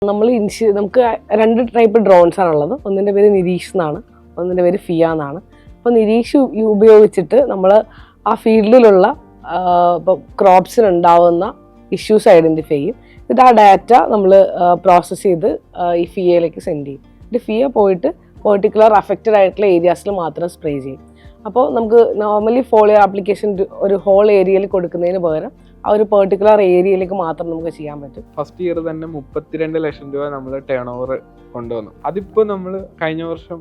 നമുക്ക് രണ്ട് type drones ആണുള്ളത്. ഒന്നിൻ്റെ പേര് നിരീഷ് എന്നാണ്, ഒന്നിൻ്റെ പേര് ഫിയ എന്നാണ്. അപ്പോൾ നിരീഷ് ഉപയോഗിച്ചിട്ട് നമ്മൾ ആ ഫീൽഡിലുള്ള ഇപ്പോൾ ക്രോപ്സിനുണ്ടാവുന്ന ഇഷ്യൂസ് ഐഡൻറ്റിഫൈ ചെയ്യും. എന്നിട്ട് ആ ഡാറ്റ നമ്മൾ പ്രോസസ്സ് ചെയ്ത് ഈ ഫിയയിലേക്ക് സെൻഡ് ചെയ്യും. എന്നിട്ട് ഫിയ പോയിട്ട് പെർട്ടിക്കുലർ അഫക്റ്റഡ് ആയിട്ടുള്ള ഏരിയാസിൽ മാത്രം സ്പ്രേ ചെയ്യും. അപ്പോൾ നമുക്ക് നോർമലി ഫോളിയർ ആപ്ലിക്കേഷൻ ഒരു ഹോൾ ഏരിയയിൽ കൊടുക്കുന്നതിന് പകരം ആ ഒരു പെർട്ടിക്കുലർ ഏരിയയിലേക്ക് മാത്രം നമുക്ക് ചെയ്യാൻ പറ്റും. ഫസ്റ്റ് ഇയർ തന്നെ 32 ലക്ഷം രൂപ നമ്മൾ ടേൺ ഓവർ കൊണ്ടുവന്നു. അതിപ്പോൾ നമ്മൾ കഴിഞ്ഞ വർഷം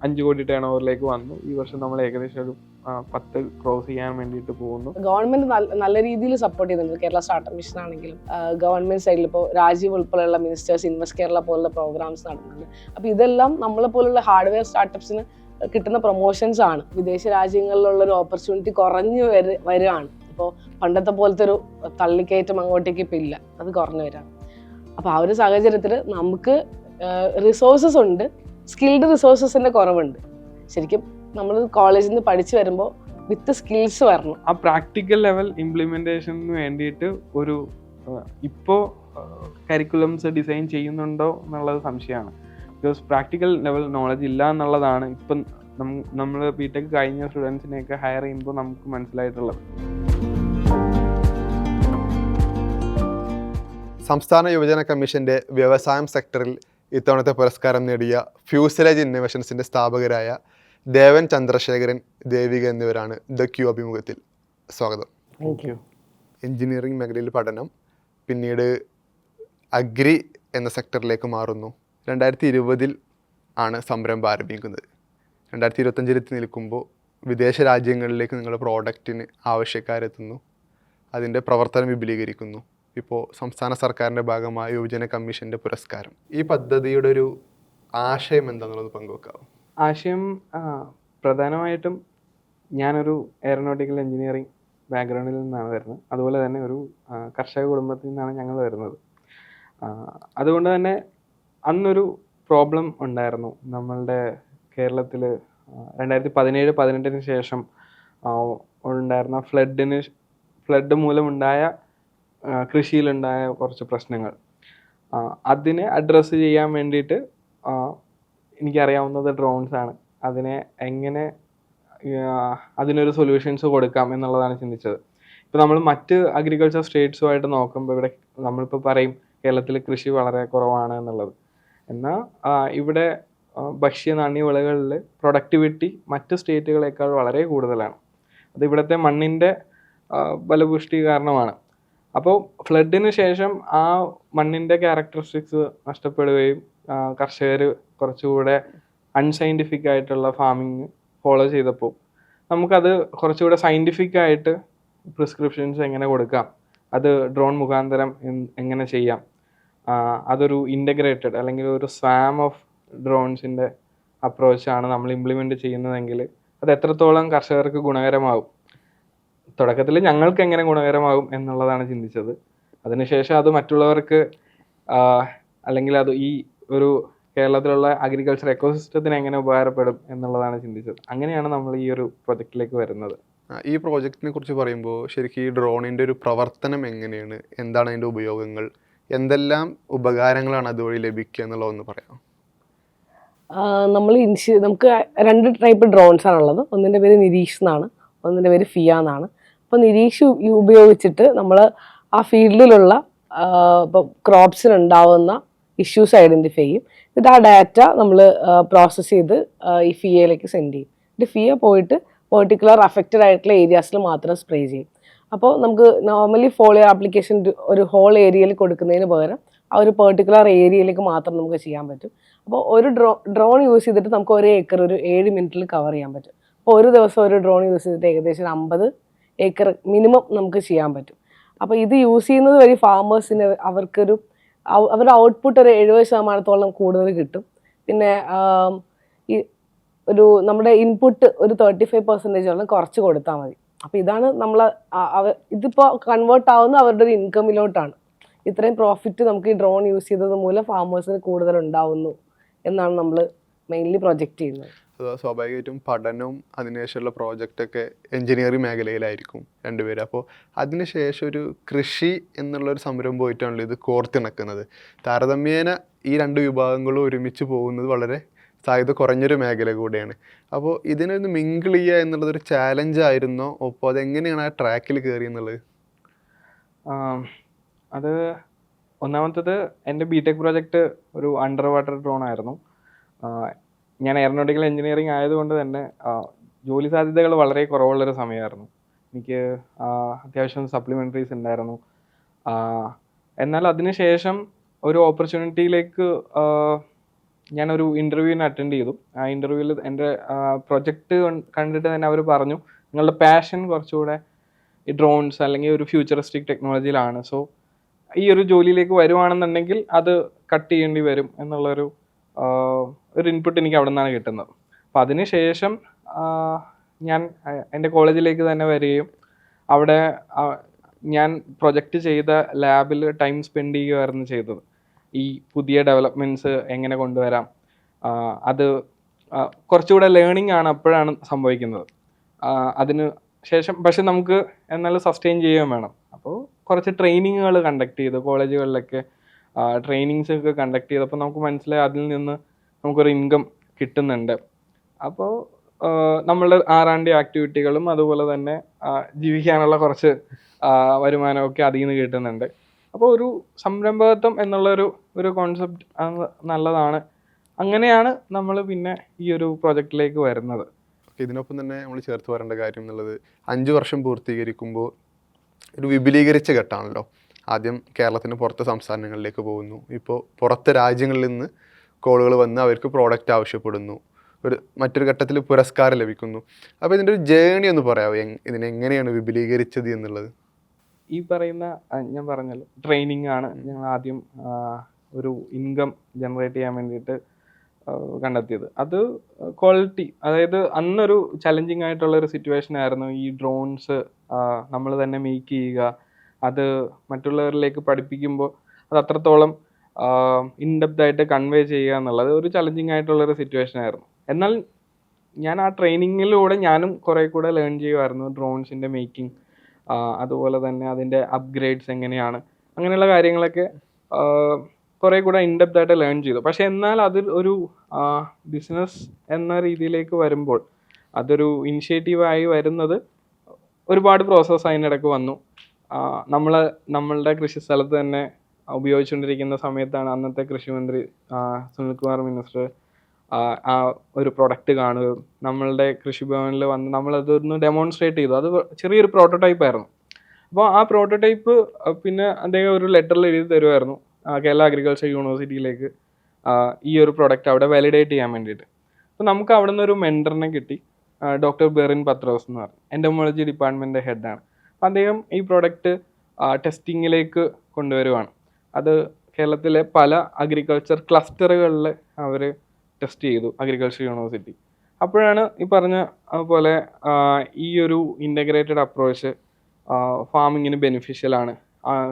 5 കോടി ടേൺ ഓവറിലേക്ക് വന്നു. ഈ വർഷം നമ്മൾ ഏകദേശം ഒരു 10 ക്രോസ് ചെയ്യാൻ വേണ്ടിയിട്ട് പോകുന്നു. ഗവൺമെന്റ് നല്ല രീതിയിൽ സപ്പോർട്ട് ചെയ്യുന്നുണ്ട്. കേരള സ്റ്റാർട്ടപ്പ് മിഷൻ ആണെങ്കിലും ഗവൺമെന്റ് സൈഡിൽ ഇപ്പോൾ രാജീവ് ഉൾപ്പെടെയുള്ള മിനിസ്റ്റേഴ്സ് ഇൻവെസ്റ്റ് കേരള പോലുള്ള പ്രോഗ്രാംസ് നടത്തുന്നുണ്ട്. അപ്പോൾ ഇതെല്ലാം നമ്മളെ പോലുള്ള ഹാർഡ്വെയർ സ്റ്റാർട്ടപ്സിന് കിട്ടുന്ന പ്രൊമോഷൻസ് ആണ്. വിദേശ രാജ്യങ്ങളിലുള്ള ഒരു ഓപ്പർച്യൂണിറ്റി കുറഞ്ഞു വരികയാണ്. ഇപ്പോൾ പണ്ടത്തെ പോലത്തെ ഒരു തള്ളിക്കയറ്റം അങ്ങോട്ടേക്ക് ഇപ്പം ഇല്ല, അത് കുറഞ്ഞു വരാണ്. അപ്പോൾ ആ ഒരു സാഹചര്യത്തിൽ നമുക്ക് റിസോഴ്സസ് ഉണ്ട്, സ്കിൽഡ് റിസോഴ്സസിൻ്റെ കുറവുണ്ട്. ശരിക്കും നമ്മൾ കോളേജിൽ നിന്ന് പഠിച്ചു വരുമ്പോൾ വിത്ത് സ്കിൽസ് വരണം. ആ പ്രാക്ടിക്കൽ ലെവൽ ഇംപ്ലിമെൻറ്റേഷന് വേണ്ടിയിട്ട് ഒരു ഇപ്പോൾ കരിക്കുലംസ് ഡിസൈൻ ചെയ്യുന്നുണ്ടോ എന്നുള്ളത് സംശയമാണ്. ബിക്കോസ് പ്രാക്ടിക്കൽ ലെവൽ നോളജ് ഇല്ല എന്നുള്ളതാണ് ഇപ്പം നമ്മൾ ബിടെക് കഴിഞ്ഞ സ്റ്റുഡൻസിനെയൊക്കെ ഹയർ ചെയ്യുമ്പോൾ നമുക്ക് മനസ്സിലായിട്ടുള്ളത്. സംസ്ഥാന യുവജന കമ്മീഷൻ്റെ വ്യവസായം സെക്ടറിൽ ഇത്തവണത്തെ പുരസ്കാരം നേടിയ ഫ്യൂസലേജ് ഇന്നോവേഷൻസിൻ്റെ സ്ഥാപകരായ ദേവൻ ചന്ദ്രശേഖരൻ, ദേവിക എന്നിവരാണ് ദ ക്യൂ അഭിമുഖത്തിൽ. സ്വാഗതം. Thank you. എഞ്ചിനീയറിംഗ് മേഖലയിൽ പഠനം, പിന്നീട് അഗ്രി എന്ന സെക്ടറിലേക്ക് മാറുന്നു. 2020 ആണ് സംരംഭം ആരംഭിക്കുന്നത്. 2025 നിൽക്കുമ്പോൾ വിദേശ രാജ്യങ്ങളിലേക്ക് നിങ്ങളുടെ പ്രോഡക്റ്റിന് ആവശ്യക്കാരെത്തുന്നു, അതിൻ്റെ പ്രവർത്തനം വിപുലീകരിക്കുന്നു. ഇപ്പോൾ സംസ്ഥാന സർക്കാരിൻ്റെ ഭാഗമായ യുവജന കമ്മീഷൻ്റെ പുരസ്കാരം. ഈ പദ്ധതിയുടെ ഒരു ആശയം എന്താണെന്നുള്ളത് പങ്കുവെക്കാവും? ആശയം പ്രധാനമായിട്ടും ഞാനൊരു എയറോനോട്ടിക്കൽ എഞ്ചിനീയറിംഗ് ബാക്ക്ഗ്രൗണ്ടിൽ നിന്നാണ് വരുന്നത്. അതുപോലെ തന്നെ ഒരു കർഷക കുടുംബത്തിൽ നിന്നാണ് ഞങ്ങൾ വരുന്നത്. അതുകൊണ്ട് തന്നെ അന്നൊരു പ്രോബ്ലം ഉണ്ടായിരുന്നു. നമ്മളുടെ കേരളത്തിൽ 2017-18 ശേഷം ഉണ്ടായിരുന്ന ഫ്ലഡ് മൂലമുണ്ടായ കൃഷിയിലുണ്ടായ കുറച്ച് പ്രശ്നങ്ങൾ, അതിനെ അഡ്രസ്സ് ചെയ്യാൻ വേണ്ടിയിട്ട് എനിക്കറിയാവുന്നത് ഡ്രോൺസ് ആണ്. അതിനെ എങ്ങനെ അതിനൊരു സൊല്യൂഷൻസ് കൊടുക്കാം എന്നുള്ളതാണ് ചിന്തിച്ചത്. ഇപ്പോൾ നമ്മൾ മറ്റ് അഗ്രികൾച്ചർ സ്റ്റേറ്റ്സുമായിട്ട് നോക്കുമ്പോൾ ഇവിടെ നമ്മളിപ്പോൾ പറയും കേരളത്തിൽ കൃഷി വളരെ കുറവാണ് എന്നുള്ളത്. എന്നാൽ ഇവിടെ ഭക്ഷ്യ നാണ്യവിളകളിൽ പ്രൊഡക്ടിവിറ്റി മറ്റ് സ്റ്റേറ്റുകളേക്കാൾ വളരെ കൂടുതലാണ്. അത് ഇവിടുത്തെ മണ്ണിൻ്റെ ബലപുഷ്ടി കാരണമാണ്. അപ്പോൾ ഫ്ലഡിന് ശേഷം ആ മണ്ണിൻ്റെ ക്യാരക്ടറിസ്റ്റിക്സ് നഷ്ടപ്പെടുകയും കർഷകർ കുറച്ചുകൂടെ അൺസയൻറ്റിഫിക് ആയിട്ടുള്ള ഫാമിങ് ഫോളോ ചെയ്തപ്പോൾ നമുക്കത് കുറച്ചുകൂടെ സയൻറ്റിഫിക് ആയിട്ട് പ്രിസ്ക്രിപ്ഷൻസ് എങ്ങനെ കൊടുക്കാം, അത് ഡ്രോൺ മുഖാന്തരം എങ്ങനെ ചെയ്യാം, അതൊരു ഇൻ്റഗ്രേറ്റഡ് അല്ലെങ്കിൽ ഒരു സ്വാം ഓഫ് ഡ്രോൺസിൻ്റെ അപ്രോച്ചാണ് നമ്മൾ ഇംപ്ലിമെൻറ്റ് ചെയ്യുന്നതെങ്കിൽ അത് എത്രത്തോളം കർഷകർക്ക് ഗുണകരമാകും, തുടക്കത്തിൽ ഞങ്ങൾക്ക് എങ്ങനെ ഗുണകരമാകും എന്നുള്ളതാണ് ചിന്തിച്ചത്. അതിനുശേഷം അത് മറ്റുള്ളവർക്ക് അല്ലെങ്കിൽ അത് ഈ ഒരു കേരളത്തിലുള്ള അഗ്രികൾച്ചർ എക്കോസിസ്റ്റത്തിന് എങ്ങനെ ഉപകാരപ്പെടും എന്നുള്ളതാണ് ചിന്തിച്ചത്. അങ്ങനെയാണ് നമ്മൾ ഈ ഒരു പ്രൊജക്റ്റിലേക്ക് വരുന്നത്. ഈ പ്രോജക്റ്റിനെ കുറിച്ച് പറയുമ്പോൾ ശരിക്കും ഈ ഡ്രോണിൻ്റെ ഒരു പ്രവർത്തനം എങ്ങനെയാണ്, എന്താണ് അതിൻ്റെ ഉപയോഗങ്ങൾ, എന്തെല്ലാം ഉപകാരങ്ങളാണ് അതുവഴി ലഭിക്കുക എന്നുള്ളതൊന്ന് പറയാം. നമുക്ക് രണ്ട് ടൈപ്പ് ഡ്രോൺസ് ആണുള്ളത്. ഒന്നിൻ്റെ പേര് നിരീഷ് എന്നാണ്, ഒന്നിൻ്റെ പേര് ഫിയ എന്നാണ്. അപ്പോൾ നിരീഷ് ഉപയോഗിച്ചിട്ട് നമ്മൾ ആ ഫീൽഡിലുള്ള ഇപ്പോൾ ക്രോപ്സിനുണ്ടാവുന്ന ഇഷ്യൂസ് ഐഡൻറ്റിഫൈ ചെയ്യും. എന്നിട്ട് ആ ഡാറ്റ നമ്മൾ പ്രോസസ്സ് ചെയ്ത് ഈ ഫിയയിലേക്ക് സെൻഡ് ചെയ്യും. എന്നിട്ട് ഫിയ പോയിട്ട് പെർട്ടിക്കുലർ അഫക്റ്റഡ് ആയിട്ടുള്ള ഏരിയാസിൽ മാത്രം സ്പ്രേ ചെയ്യും. അപ്പോൾ നമുക്ക് നോർമലി ഫോളിയർ ആപ്ലിക്കേഷൻ ഒരു ഹോൾ ഏരിയയിൽ കൊടുക്കുന്നതിന് പകരം ആ ഒരു പെർട്ടിക്കുലർ ഏരിയയിലേക്ക് മാത്രം നമുക്ക് ചെയ്യാൻ പറ്റും. അപ്പോൾ ഒരു ഡ്രോൺ യൂസ് ചെയ്തിട്ട് നമുക്ക് ഒരു ഏക്കർ ഒരു 7 മിനിറ്റിൽ കവർ ചെയ്യാൻ പറ്റും. അപ്പോൾ ഒരു ദിവസം ഒരു ഡ്രോൺ യൂസ് ചെയ്തിട്ട് ഏകദേശം 50 ഏക്കർ മിനിമം നമുക്ക് ചെയ്യാൻ പറ്റും. അപ്പോൾ ഇത് യൂസ് ചെയ്യുന്നത് വഴി ഫാമേഴ്സിന് അവരുടെ ഔട്ട്പുട്ട് ഒരു 70% കൂടുതൽ കിട്ടും. പിന്നെ ഈ നമ്മുടെ ഇൻപുട്ട് ഒരു 35% കുറച്ച് കൊടുത്താൽ മതി. അപ്പോൾ ഇതാണ് ഇതിപ്പോൾ കൺവേർട്ട് ആവുന്ന അവരുടെ ഒരു ഇൻകമിലോട്ടാണ്. ഇത്രയും പ്രോഫിറ്റ് നമുക്ക് ഈ ഡ്രോൺ യൂസ് ചെയ്തത് മൂലം ഫാമേഴ്സിന് കൂടുതൽ ഉണ്ടാവുന്നു എന്നാണ് നമ്മൾ മെയിൻലി പ്രൊജക്റ്റ് ചെയ്യുന്നത്. അത് സ്വാഭാവികമായിട്ടും പഠനവും അതിനുശേഷമുള്ള പ്രോജക്റ്റൊക്കെ എൻജിനീയറിംഗ് മേഖലയിലായിരിക്കും രണ്ടുപേരും. അപ്പോൾ അതിനുശേഷം ഒരു കൃഷി എന്നുള്ളൊരു സംരംഭമായിട്ടാണല്ലോ ഇത് കോർത്തിണക്കുന്നത്. താരതമ്യേന ഈ രണ്ട് വിഭാഗങ്ങളും ഒരുമിച്ച് പോകുന്നത് വളരെ സാധ്യത കുറഞ്ഞൊരു മേഖല കൂടെയാണ്. അപ്പോൾ ഇതിനൊന്ന് മിങ്കിൾ ചെയ്യുക എന്നുള്ളതൊരു ചാലഞ്ച് ആയിരുന്നോ? ഒപ്പം അതെങ്ങനെയാണ് ആ ട്രാക്കിൽ കയറി എന്നുള്ളത്? അത് ഒന്നാമത്തത് എൻ്റെ ബിടെക് പ്രോജക്റ്റ് ഒരു അണ്ടർ വാട്ടർ ഡ്രോൺ ആയിരുന്നു. ഞാൻ എയറോനോട്ടിക്കൽ എഞ്ചിനീയറിംഗ് ആയതുകൊണ്ട് തന്നെ ജോലി സാധ്യതകൾ വളരെ കുറവുള്ളൊരു സമയമായിരുന്നു. എനിക്ക് അത്യാവശ്യം സപ്ലിമെൻ്ററീസ് ഉണ്ടായിരുന്നു. എന്നാൽ അതിനുശേഷം ഒരു ഓപ്പർച്യൂണിറ്റിയിലേക്ക് ഞാനൊരു ഇൻ്റർവ്യൂവിന് അറ്റൻഡ് ചെയ്തു. ആ ഇൻ്റർവ്യൂവിൽ എൻ്റെ പ്രൊജക്റ്റ് കണ്ടിട്ട് തന്നെ അവർ പറഞ്ഞു, നിങ്ങളുടെ പാഷൻ കുറച്ചുകൂടെ ഈ ഡ്രോൺസ് അല്ലെങ്കിൽ ഒരു ഫ്യൂച്ചറിസ്റ്റിക് ടെക്നോളജിയിലാണ്. സോ ഈ ഒരു ജോലിയിലേക്ക് വരുവാണെന്നുണ്ടെങ്കിൽ അത് കട്ട് ചെയ്യേണ്ടി വരും എന്നുള്ളൊരു ഒരു ഇൻപുട്ട് എനിക്ക് അവിടെ നിന്നാണ് കിട്ടുന്നത്. അപ്പം അതിനുശേഷം ഞാൻ എൻ്റെ കോളേജിലേക്ക് തന്നെ വരികയും അവിടെ ഞാൻ പ്രൊജക്റ്റ് ചെയ്ത ലാബിൽ ടൈം സ്പെൻഡ് ചെയ്യുകയായിരുന്നു ചെയ്തത്. ഈ പുതിയ ഡെവലപ്മെൻറ്റ്സ് എങ്ങനെ കൊണ്ടുവരാം, അത് കുറച്ചുകൂടെ ലേണിംഗ് ആണ് അപ്പോഴാണ് സംഭവിക്കുന്നത്. അതിന് ശേഷം പക്ഷെ നമുക്ക് എന്നാലും സസ്റ്റെയിൻ ചെയ്യുകയും വേണം. അപ്പോൾ കുറച്ച് ട്രെയിനിങ്ങുകൾ കണ്ടക്ട് ചെയ്തു കോളേജുകളിലൊക്കെ. ട്രെയിനിങ്സ് ഒക്കെ കണ്ടക്ട് ചെയ്തപ്പോൾ നമുക്ക് മനസ്സിലായി അതിൽ നിന്ന് നമുക്കൊരു ഇൻകം കിട്ടുന്നുണ്ട്. അപ്പോൾ നമ്മളുടെ ആറാണ്ടി ആക്ടിവിറ്റികളും അതുപോലെ തന്നെ ജീവിക്കാനുള്ള കുറച്ച് വരുമാനമൊക്കെ അതിൽ നിന്ന് കിട്ടുന്നുണ്ട്. അപ്പോൾ ഒരു സംരംഭകത്വം എന്നുള്ളൊരു കോൺസെപ്റ്റ് നല്ലതാണ്. അങ്ങനെയാണ് നമ്മൾ പിന്നെ ഈ ഒരു പ്രോജക്റ്റിലേക്ക് വരുന്നത്. ഇതിനൊപ്പം തന്നെ നമ്മൾ ചേർത്ത് പറയേണ്ട കാര്യം എന്നുള്ളത് 5 വർഷം പൂർത്തീകരിക്കുമ്പോൾ ഒരു വിപുലീകരിച്ച ഘട്ടമാണല്ലോ. ആദ്യം കേരളത്തിന് പുറത്തെ സംസ്ഥാനങ്ങളിലേക്ക് പോകുന്നു, ഇപ്പോൾ പുറത്തെ രാജ്യങ്ങളിൽ നിന്ന് കോളുകൾ വന്ന് അവർക്ക് പ്രോഡക്റ്റ് ആവശ്യപ്പെടുന്നു, മറ്റൊരു ഘട്ടത്തിൽ പുരസ്കാരം ലഭിക്കുന്നു. അപ്പോൾ ഇതിൻ്റെ ഒരു ജേണി ഒന്ന് പറയാമോ, ഇതിനെങ്ങനെയാണ് വിപുലീകരിച്ചത് എന്നുള്ളത്? ഈ പറയുന്ന ഞാൻ പറഞ്ഞല്ലോ ട്രെയിനിങ് ആണ് ഞങ്ങൾ ആദ്യം ഒരു ഇൻകം ജനറേറ്റ് ചെയ്യാൻ വേണ്ടിയിട്ട് കണ്ടെത്തിയത്. അത് ക്വാളിറ്റി, അതായത് അന്നൊരു ചലഞ്ചിങ് ആയിട്ടുള്ളൊരു സിറ്റുവേഷൻ ആയിരുന്നു. ഈ ഡ്രോൺസ് നമ്മൾ തന്നെ മേക്ക് ചെയ്യുക, അത് മറ്റുള്ളവരിലേക്ക് പഠിപ്പിക്കുമ്പോൾ അത് അത്രത്തോളം ഇൻഡെപ്ത് ആയിട്ട് കൺവേ ചെയ്യുക എന്നുള്ളത് ഒരു ചലഞ്ചിങ് ആയിട്ടുള്ളൊരു സിറ്റുവേഷൻ ആയിരുന്നു. എന്നാൽ ഞാൻ ആ ട്രെയിനിങ്ങിലൂടെ ഞാനും കുറേ കൂടെ ലേൺ ചെയ്യുമായിരുന്നു ഡ്രോൺസിൻ്റെ മേക്കിംഗ്, അതുപോലെ തന്നെ അതിൻ്റെ അപ്ഗ്രേഡ്സ് എങ്ങനെയാണ്, അങ്ങനെയുള്ള കാര്യങ്ങളൊക്കെ കുറേ കൂടെ ഇൻഡെപ്ത് ആയിട്ട് ലേൺ ചെയ്തു. പക്ഷേ എന്നാൽ അതിൽ ഒരു ബിസിനസ് എന്ന രീതിയിലേക്ക് വരുമ്പോൾ, അതൊരു ഇനിഷ്യേറ്റീവായി വരുന്നത് ഒരുപാട് പ്രോസസ്സ് അതിനിടയ്ക്ക് വന്നു. നമ്മളുടെ കൃഷി സ്ഥലത്ത് തന്നെ ഉപയോഗിച്ചുകൊണ്ടിരിക്കുന്ന സമയത്താണ് അന്നത്തെ കൃഷിമന്ത്രി സുനിൽകുമാർ മിനിസ്റ്റർ ആ ഒരു പ്രൊഡക്റ്റ് കാണുകയും നമ്മളുടെ കൃഷിഭവനിൽ വന്ന് നമ്മളതൊന്ന് ഡെമോൺസ്ട്രേറ്റ് ചെയ്തു. അത് ചെറിയൊരു പ്രോട്ടോടൈപ്പ് ആയിരുന്നു. അപ്പോൾ ആ പ്രോട്ടോടൈപ്പ് പിന്നെ അദ്ദേഹം ഒരു ലെറ്ററിൽ എഴുതി തരുമായിരുന്നു കേരള അഗ്രികൾച്ചർ യൂണിവേഴ്സിറ്റിയിലേക്ക് ഈ ഒരു പ്രൊഡക്റ്റ് അവിടെ വാലിഡേറ്റ് ചെയ്യാൻ വേണ്ടിയിട്ട്. അപ്പോൾ നമുക്ക് അവിടെ നിന്ന് ഒരു മെൻറ്ററിനെ കിട്ടി, ഡോക്ടർ ബെറിൻ പത്രോസ് എന്ന് പറഞ്ഞു, എൻഡോമോളജി ഡിപ്പാർട്ട്മെൻറ്റിൻ്റെ ഹെഡാണ്. അപ്പോൾ അദ്ദേഹം ഈ പ്രോഡക്റ്റ് ടെസ്റ്റിങ്ങിലേക്ക് കൊണ്ടുവരുവാണ്. അത് കേരളത്തിലെ പല അഗ്രികൾച്ചർ ക്ലസ്റ്ററുകളിൽ അവർ ടെസ്റ്റ് ചെയ്തു, അഗ്രികൾച്ചർ യൂണിവേഴ്സിറ്റി. അപ്പോഴാണ് ഈ പറഞ്ഞ പോലെ ഈ ഒരു ഇൻ്റഗ്രേറ്റഡ് അപ്രോച്ച് ഫാമിങ്ങിന് ബെനിഫിഷ്യലാണ്,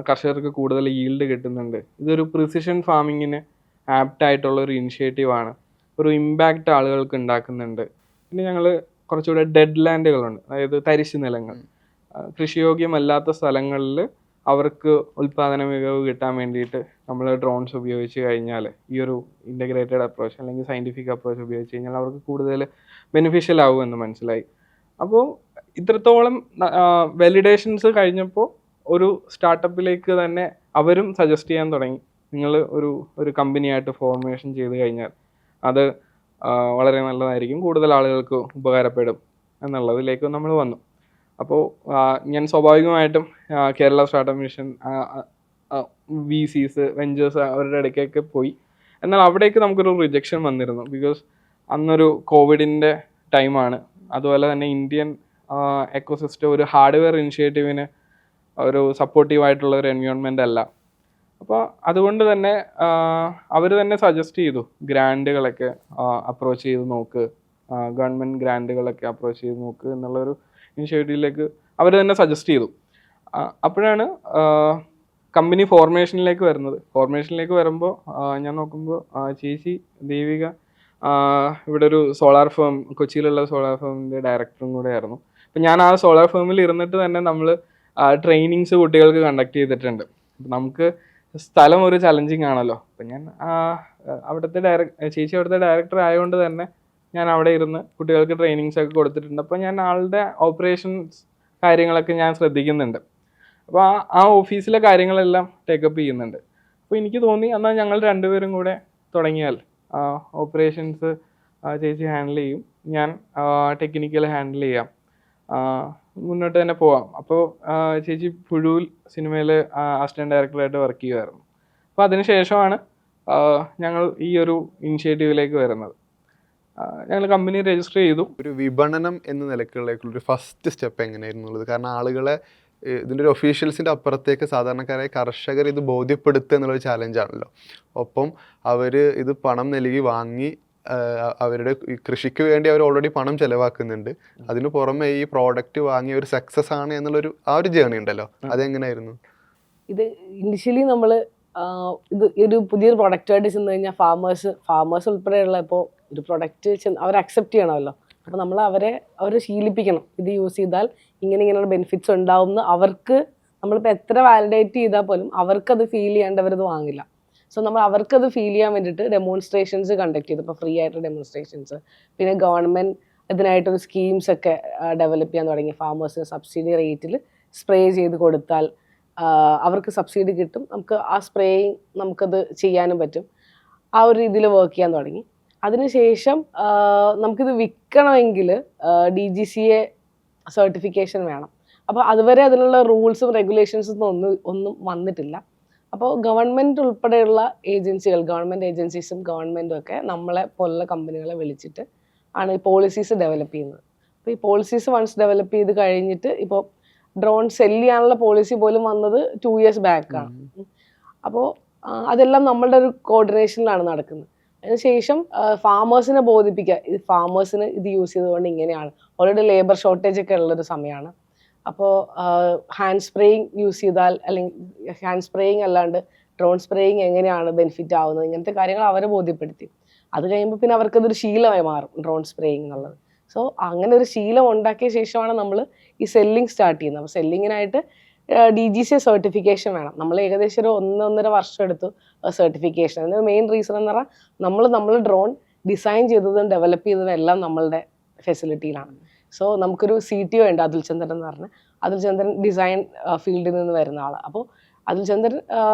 കർഷകർക്ക് കൂടുതൽ ഈൽഡ് കിട്ടുന്നുണ്ട്, ഇതൊരു പ്രിസിഷൻ ഫാമിങ്ങിന് ആപ്റ്റായിട്ടുള്ള ഒരു ഇനിഷ്യേറ്റീവാണ്, ഒരു ഇമ്പാക്റ്റ് ആളുകൾക്ക് ഉണ്ടാക്കുന്നുണ്ട്. പിന്നെ ഞങ്ങൾ കുറച്ചുകൂടെ ഡെഡ് ലാൻഡുകളുണ്ട്, അതായത് തരിശ് നിലങ്ങൾ, കൃഷിയോഗ്യമല്ലാത്ത സ്ഥലങ്ങളിൽ അവർക്ക് ഉൽപ്പാദന മികവ് കിട്ടാൻ വേണ്ടിയിട്ട് നമ്മൾ ഡ്രോൺസ് ഉപയോഗിച്ച് കഴിഞ്ഞാൽ, ഈ ഒരു ഇൻ്റഗ്രേറ്റഡ് അപ്രോച്ച് അല്ലെങ്കിൽ സയൻറ്റിഫിക് അപ്രോച്ച് ഉപയോഗിച്ച് കഴിഞ്ഞാൽ അവർക്ക് കൂടുതൽ ബെനിഫിഷ്യൽ ആകുമെന്ന് മനസ്സിലായി. അപ്പോൾ ഇത്രത്തോളം വാലിഡേഷൻസ് കഴിഞ്ഞപ്പോൾ ഒരു സ്റ്റാർട്ടപ്പിലേക്ക് തന്നെ അവരും സജസ്റ്റ് ചെയ്യാൻ തുടങ്ങി, നിങ്ങൾ ഒരു കമ്പനിയായിട്ട് ഫോർമേഷൻ ചെയ്ത് കഴിഞ്ഞാൽ അത് വളരെ നല്ലതായിരിക്കും, കൂടുതൽ ആളുകൾക്ക് ഉപകാരപ്പെടും എന്നുള്ളതിലേക്ക് നമ്മൾ വന്നു. അപ്പോൾ ഞാൻ സ്വാഭാവികമായിട്ടും Kerala startup mission, VCs, ventures അവരുടെ ഇടയ്ക്കൊക്കെ പോയി. എന്നാൽ അവിടേക്ക് നമുക്കൊരു റിജക്ഷൻ വന്നിരുന്നു. ബിക്കോസ് അന്നൊരു കോവിഡിൻ്റെ ടൈമാണ്, അതുപോലെ തന്നെ ഇന്ത്യൻ എക്കോസിസ്റ്റം ഒരു ഹാർഡ്വെയർ ഇനിഷ്യേറ്റീവിന് ഒരു സപ്പോർട്ടീവായിട്ടുള്ള ഒരു എൻവയോൺമെൻ്റ് അല്ല. അപ്പോൾ അതുകൊണ്ട് തന്നെ അവർ തന്നെ സജസ്റ്റ് ചെയ്തു ഗ്രാൻഡുകളൊക്കെ അപ്രോച്ച് ചെയ്ത് നോക്ക്, ഗവൺമെൻറ് ഗ്രാൻഡുകളൊക്കെ അപ്രോച്ച് ചെയ്ത് നോക്ക് എന്നുള്ളൊരു ഇനിഷ്യേറ്റീവിലേക്ക് അവർ തന്നെ സജസ്റ്റ് ചെയ്തു. അപ്പോഴാണ് കമ്പനി ഫോർമേഷനിലേക്ക് വരുന്നത്. ഫോർമേഷനിലേക്ക് വരുമ്പോൾ ഞാൻ നോക്കുമ്പോൾ ചേച്ചി ദേവിക ഇവിടെ ഒരു സോളാർ ഫേം, കൊച്ചിയിലുള്ള സോളാർ ഫേമിൻ്റെ ഡയറക്ടറും കൂടെ ആയിരുന്നു. അപ്പം ഞാൻ ആ സോളാർ ഫേമിൽ ഇരുന്നിട്ട് തന്നെ നമ്മൾ ട്രെയിനിങ്സ് കുട്ടികൾക്ക് കണ്ടക്ട് ചെയ്തിട്ടുണ്ട്. നമുക്ക് സ്ഥലം ഒരു ചലഞ്ചിങ് ആണല്ലോ. അപ്പം ഞാൻ അവിടുത്തെ ചേച്ചി അവിടുത്തെ ഡയറക്ടർ ആയതുകൊണ്ട് തന്നെ ഞാൻ അവിടെ ഇരുന്ന് കുട്ടികൾക്ക് ട്രെയിനിങ്സ് ഒക്കെ കൊടുത്തിട്ടുണ്ട്. അപ്പോൾ ഞാൻ ആളുടെ ഓപ്പറേഷൻസ് കാര്യങ്ങളൊക്കെ ഞാൻ ശ്രദ്ധിക്കുന്നുണ്ട്. അപ്പോൾ ആ ഓഫീസിലെ കാര്യങ്ങളെല്ലാം ടേക്കപ്പ് ചെയ്യുന്നുണ്ട്. അപ്പോൾ എനിക്ക് തോന്നി എന്നാൽ ഞങ്ങൾ രണ്ടുപേരും കൂടെ തുടങ്ങിയാൽ ഓപ്പറേഷൻസ് ചേച്ചി ഹാൻഡിൽ ചെയ്യും, ഞാൻ ടെക്നിക്കൽ ഹാൻഡിൽ ചെയ്യാം, മുന്നോട്ട് തന്നെ പോവാം. അപ്പോൾ ചേച്ചി പുഴൂൽ സിനിമയിൽ അസിസ്റ്റൻറ്റ് ഡയറക്ടറായിട്ട് വർക്ക് ചെയ്യുമായിരുന്നു. അപ്പോൾ അതിനുശേഷമാണ് ഞങ്ങൾ ഈ ഒരു ഇനിഷ്യേറ്റീവിലേക്ക് വരുന്നത്. ഞങ്ങൾ കമ്പനി രജിസ്റ്റർ ചെയ്തു. ഒരു വിപണനം എന്ന നിലക്കുള്ള ഒരു ഫസ്റ്റ് സ്റ്റെപ്പ് എങ്ങനെയായിരുന്നു ഉള്ളത്? കാരണം ആളുകളെ ഇതിൻ്റെ ഒരു ഒഫീഷ്യൽസിൻ്റെ അപ്പുറത്തേക്ക് സാധാരണക്കാരായ കർഷകർ ഇത് ബോധ്യപ്പെടുത്തുക എന്നുള്ളൊരു ചാലഞ്ചാണല്ലോ. ഒപ്പം അവർ ഇത് പണം നൽകി വാങ്ങി അവരുടെ കൃഷിക്ക് വേണ്ടി അവർ ഓൾറെഡി പണം ചിലവാക്കുന്നുണ്ട്. അതിന് പുറമെ ഈ പ്രോഡക്റ്റ് വാങ്ങി ഒരു സക്സസ് ആണ് എന്നുള്ളൊരു ആ ഒരു ജേണി ഉണ്ടല്ലോ, അതെങ്ങനെയായിരുന്നു? ഇത് ഇനിഷ്യലി നമ്മൾ ഇത് ഒരു പുതിയൊരു പ്രൊഡക്റ്റുമായിട്ട് ചെന്ന് കഴിഞ്ഞാൽ ഫാമേഴ്സ് ഉൾപ്പെടെയുള്ള ഇപ്പോൾ ഒരു പ്രൊഡക്റ്റ് അവർ അക്സെപ്റ്റ് ചെയ്യണമല്ലോ. അപ്പോൾ നമ്മൾ അവരെ ശീലിപ്പിക്കണം, ഇത് യൂസ് ചെയ്താൽ ഇങ്ങനെയുള്ള ബെനിഫിറ്റ്സ് ഉണ്ടാവും എന്ന്. അവർക്ക് നമ്മളിപ്പോൾ എത്ര വാലിഡേറ്റ് ചെയ്താൽ പോലും അവർക്കത് ഫീൽ ചെയ്യാണ്ട് അവരത് വാങ്ങില്ല. സോ നമ്മൾ അവർക്കത് ഫീൽ ചെയ്യാൻ വേണ്ടിയിട്ട് ഡെമോൺസ്ട്രേഷൻസ് കണ്ടക്ട് ചെയ്തു. ഇപ്പോൾ ഫ്രീ ആയിട്ട് ഡെമോൺസ്ട്രേഷൻസ്, പിന്നെ ഗവൺമെൻറ് ഇതിനായിട്ടൊരു സ്കീംസ് ഒക്കെ ഡെവലപ്പ് ചെയ്യാൻ തുടങ്ങി. ഫാമേഴ്സിന് സബ്സിഡി റേറ്റിൽ സ്പ്രേ ചെയ്ത് കൊടുത്താൽ അവർക്ക് സബ്സിഡി കിട്ടും, നമുക്ക് ആ സ്പ്രേയിങ് നമുക്കത് ചെയ്യാനും പറ്റും. ആ ഒരു രീതിയിൽ വർക്ക് ചെയ്യാൻ തുടങ്ങി. അതിനുശേഷം നമുക്കിത് വിൽക്കണമെങ്കിൽ DGCA സർട്ടിഫിക്കേഷൻ വേണം. അപ്പോൾ അതുവരെ അതിനുള്ള റൂൾസും റെഗുലേഷൻസും ഒന്നും വന്നിട്ടില്ല. അപ്പോൾ ഗവൺമെൻറ് ഉൾപ്പെടെയുള്ള ഗവൺമെൻറ് ഏജൻസീസും ഗവൺമെൻറ്റും ഒക്കെ നമ്മളെ പോലുള്ള കമ്പനികളെ വിളിച്ചിട്ട് ആണ് ഈ പോളിസീസ് ഡെവലപ്പ് ചെയ്യുന്നത്. അപ്പോൾ ഈ പോളിസീസ് വൺസ് ഡെവലപ്പ് ചെയ്ത് കഴിഞ്ഞിട്ട് ഇപ്പോൾ ഡ്രോൺ സെല്ല് ചെയ്യാനുള്ള പോളിസി പോലും വന്നത് 2 years ബാക്കാണ്. അപ്പോൾ അതെല്ലാം നമ്മളുടെ ഒരു കോർഡിനേഷനിലാണ് നടക്കുന്നത്. അതിനുശേഷം ഫാമേഴ്സിനെ ബോധിപ്പിക്കുക, ഇത് ഫാമേഴ്സിന് ഇത് യൂസ് ചെയ്തുകൊണ്ട് ഇങ്ങനെയാണ്. ഓൾറെഡി ലേബർ ഷോർട്ടേജ് ഒക്കെ ഉള്ളൊരു സമയമാണ്. അപ്പോൾ ഹാൻഡ് സ്പ്രേയിങ് യൂസ് ചെയ്താൽ, അല്ലെങ്കിൽ ഹാൻഡ് സ്പ്രേയിങ് അല്ലാണ്ട് ഡ്രോൺ സ്പ്രേയിങ് എങ്ങനെയാണ് ബെനിഫിറ്റ് ആവുന്നത്, ഇങ്ങനത്തെ കാര്യങ്ങൾ അവരെ ബോധ്യപ്പെടുത്തി. അത് കഴിയുമ്പോൾ പിന്നെ അവർക്കതൊരു ശീലമായി മാറും ഡ്രോൺ സ്പ്രേയിങ് എന്നുള്ളത്. സോ അങ്ങനെ ഒരു ശീലം ഉണ്ടാക്കിയ ശേഷമാണ് നമ്മൾ ഈ സെല്ലിങ് സ്റ്റാർട്ട് ചെയ്യുന്നത്. അപ്പോൾ സെല്ലിങ്ങിനായിട്ട് DGCA സർട്ടിഫിക്കേഷൻ വേണം. നമ്മൾ ഏകദേശം ഒരു 1.5 വർഷം എടുത്തു സർട്ടിഫിക്കേഷൻ. അതിന് മെയിൻ റീസൺ എന്ന് പറഞ്ഞാൽ നമ്മൾ ഡ്രോൺ ഡിസൈൻ ചെയ്തതും ഡെവലപ്പ് ചെയ്തതും എല്ലാം നമ്മളുടെ ഫെസിലിറ്റിയിലാണ്. സോ നമുക്കൊരു CTO ഉണ്ട്, അതുൽ ചന്ദ്രൻ എന്ന് പറഞ്ഞാൽ. അതുൽ ചന്ദ്രൻ ഡിസൈൻ ഫീൽഡിൽ നിന്ന് വരുന്ന ആളാണ്. അപ്പോൾ അതുൽ ചന്ദ്രൻ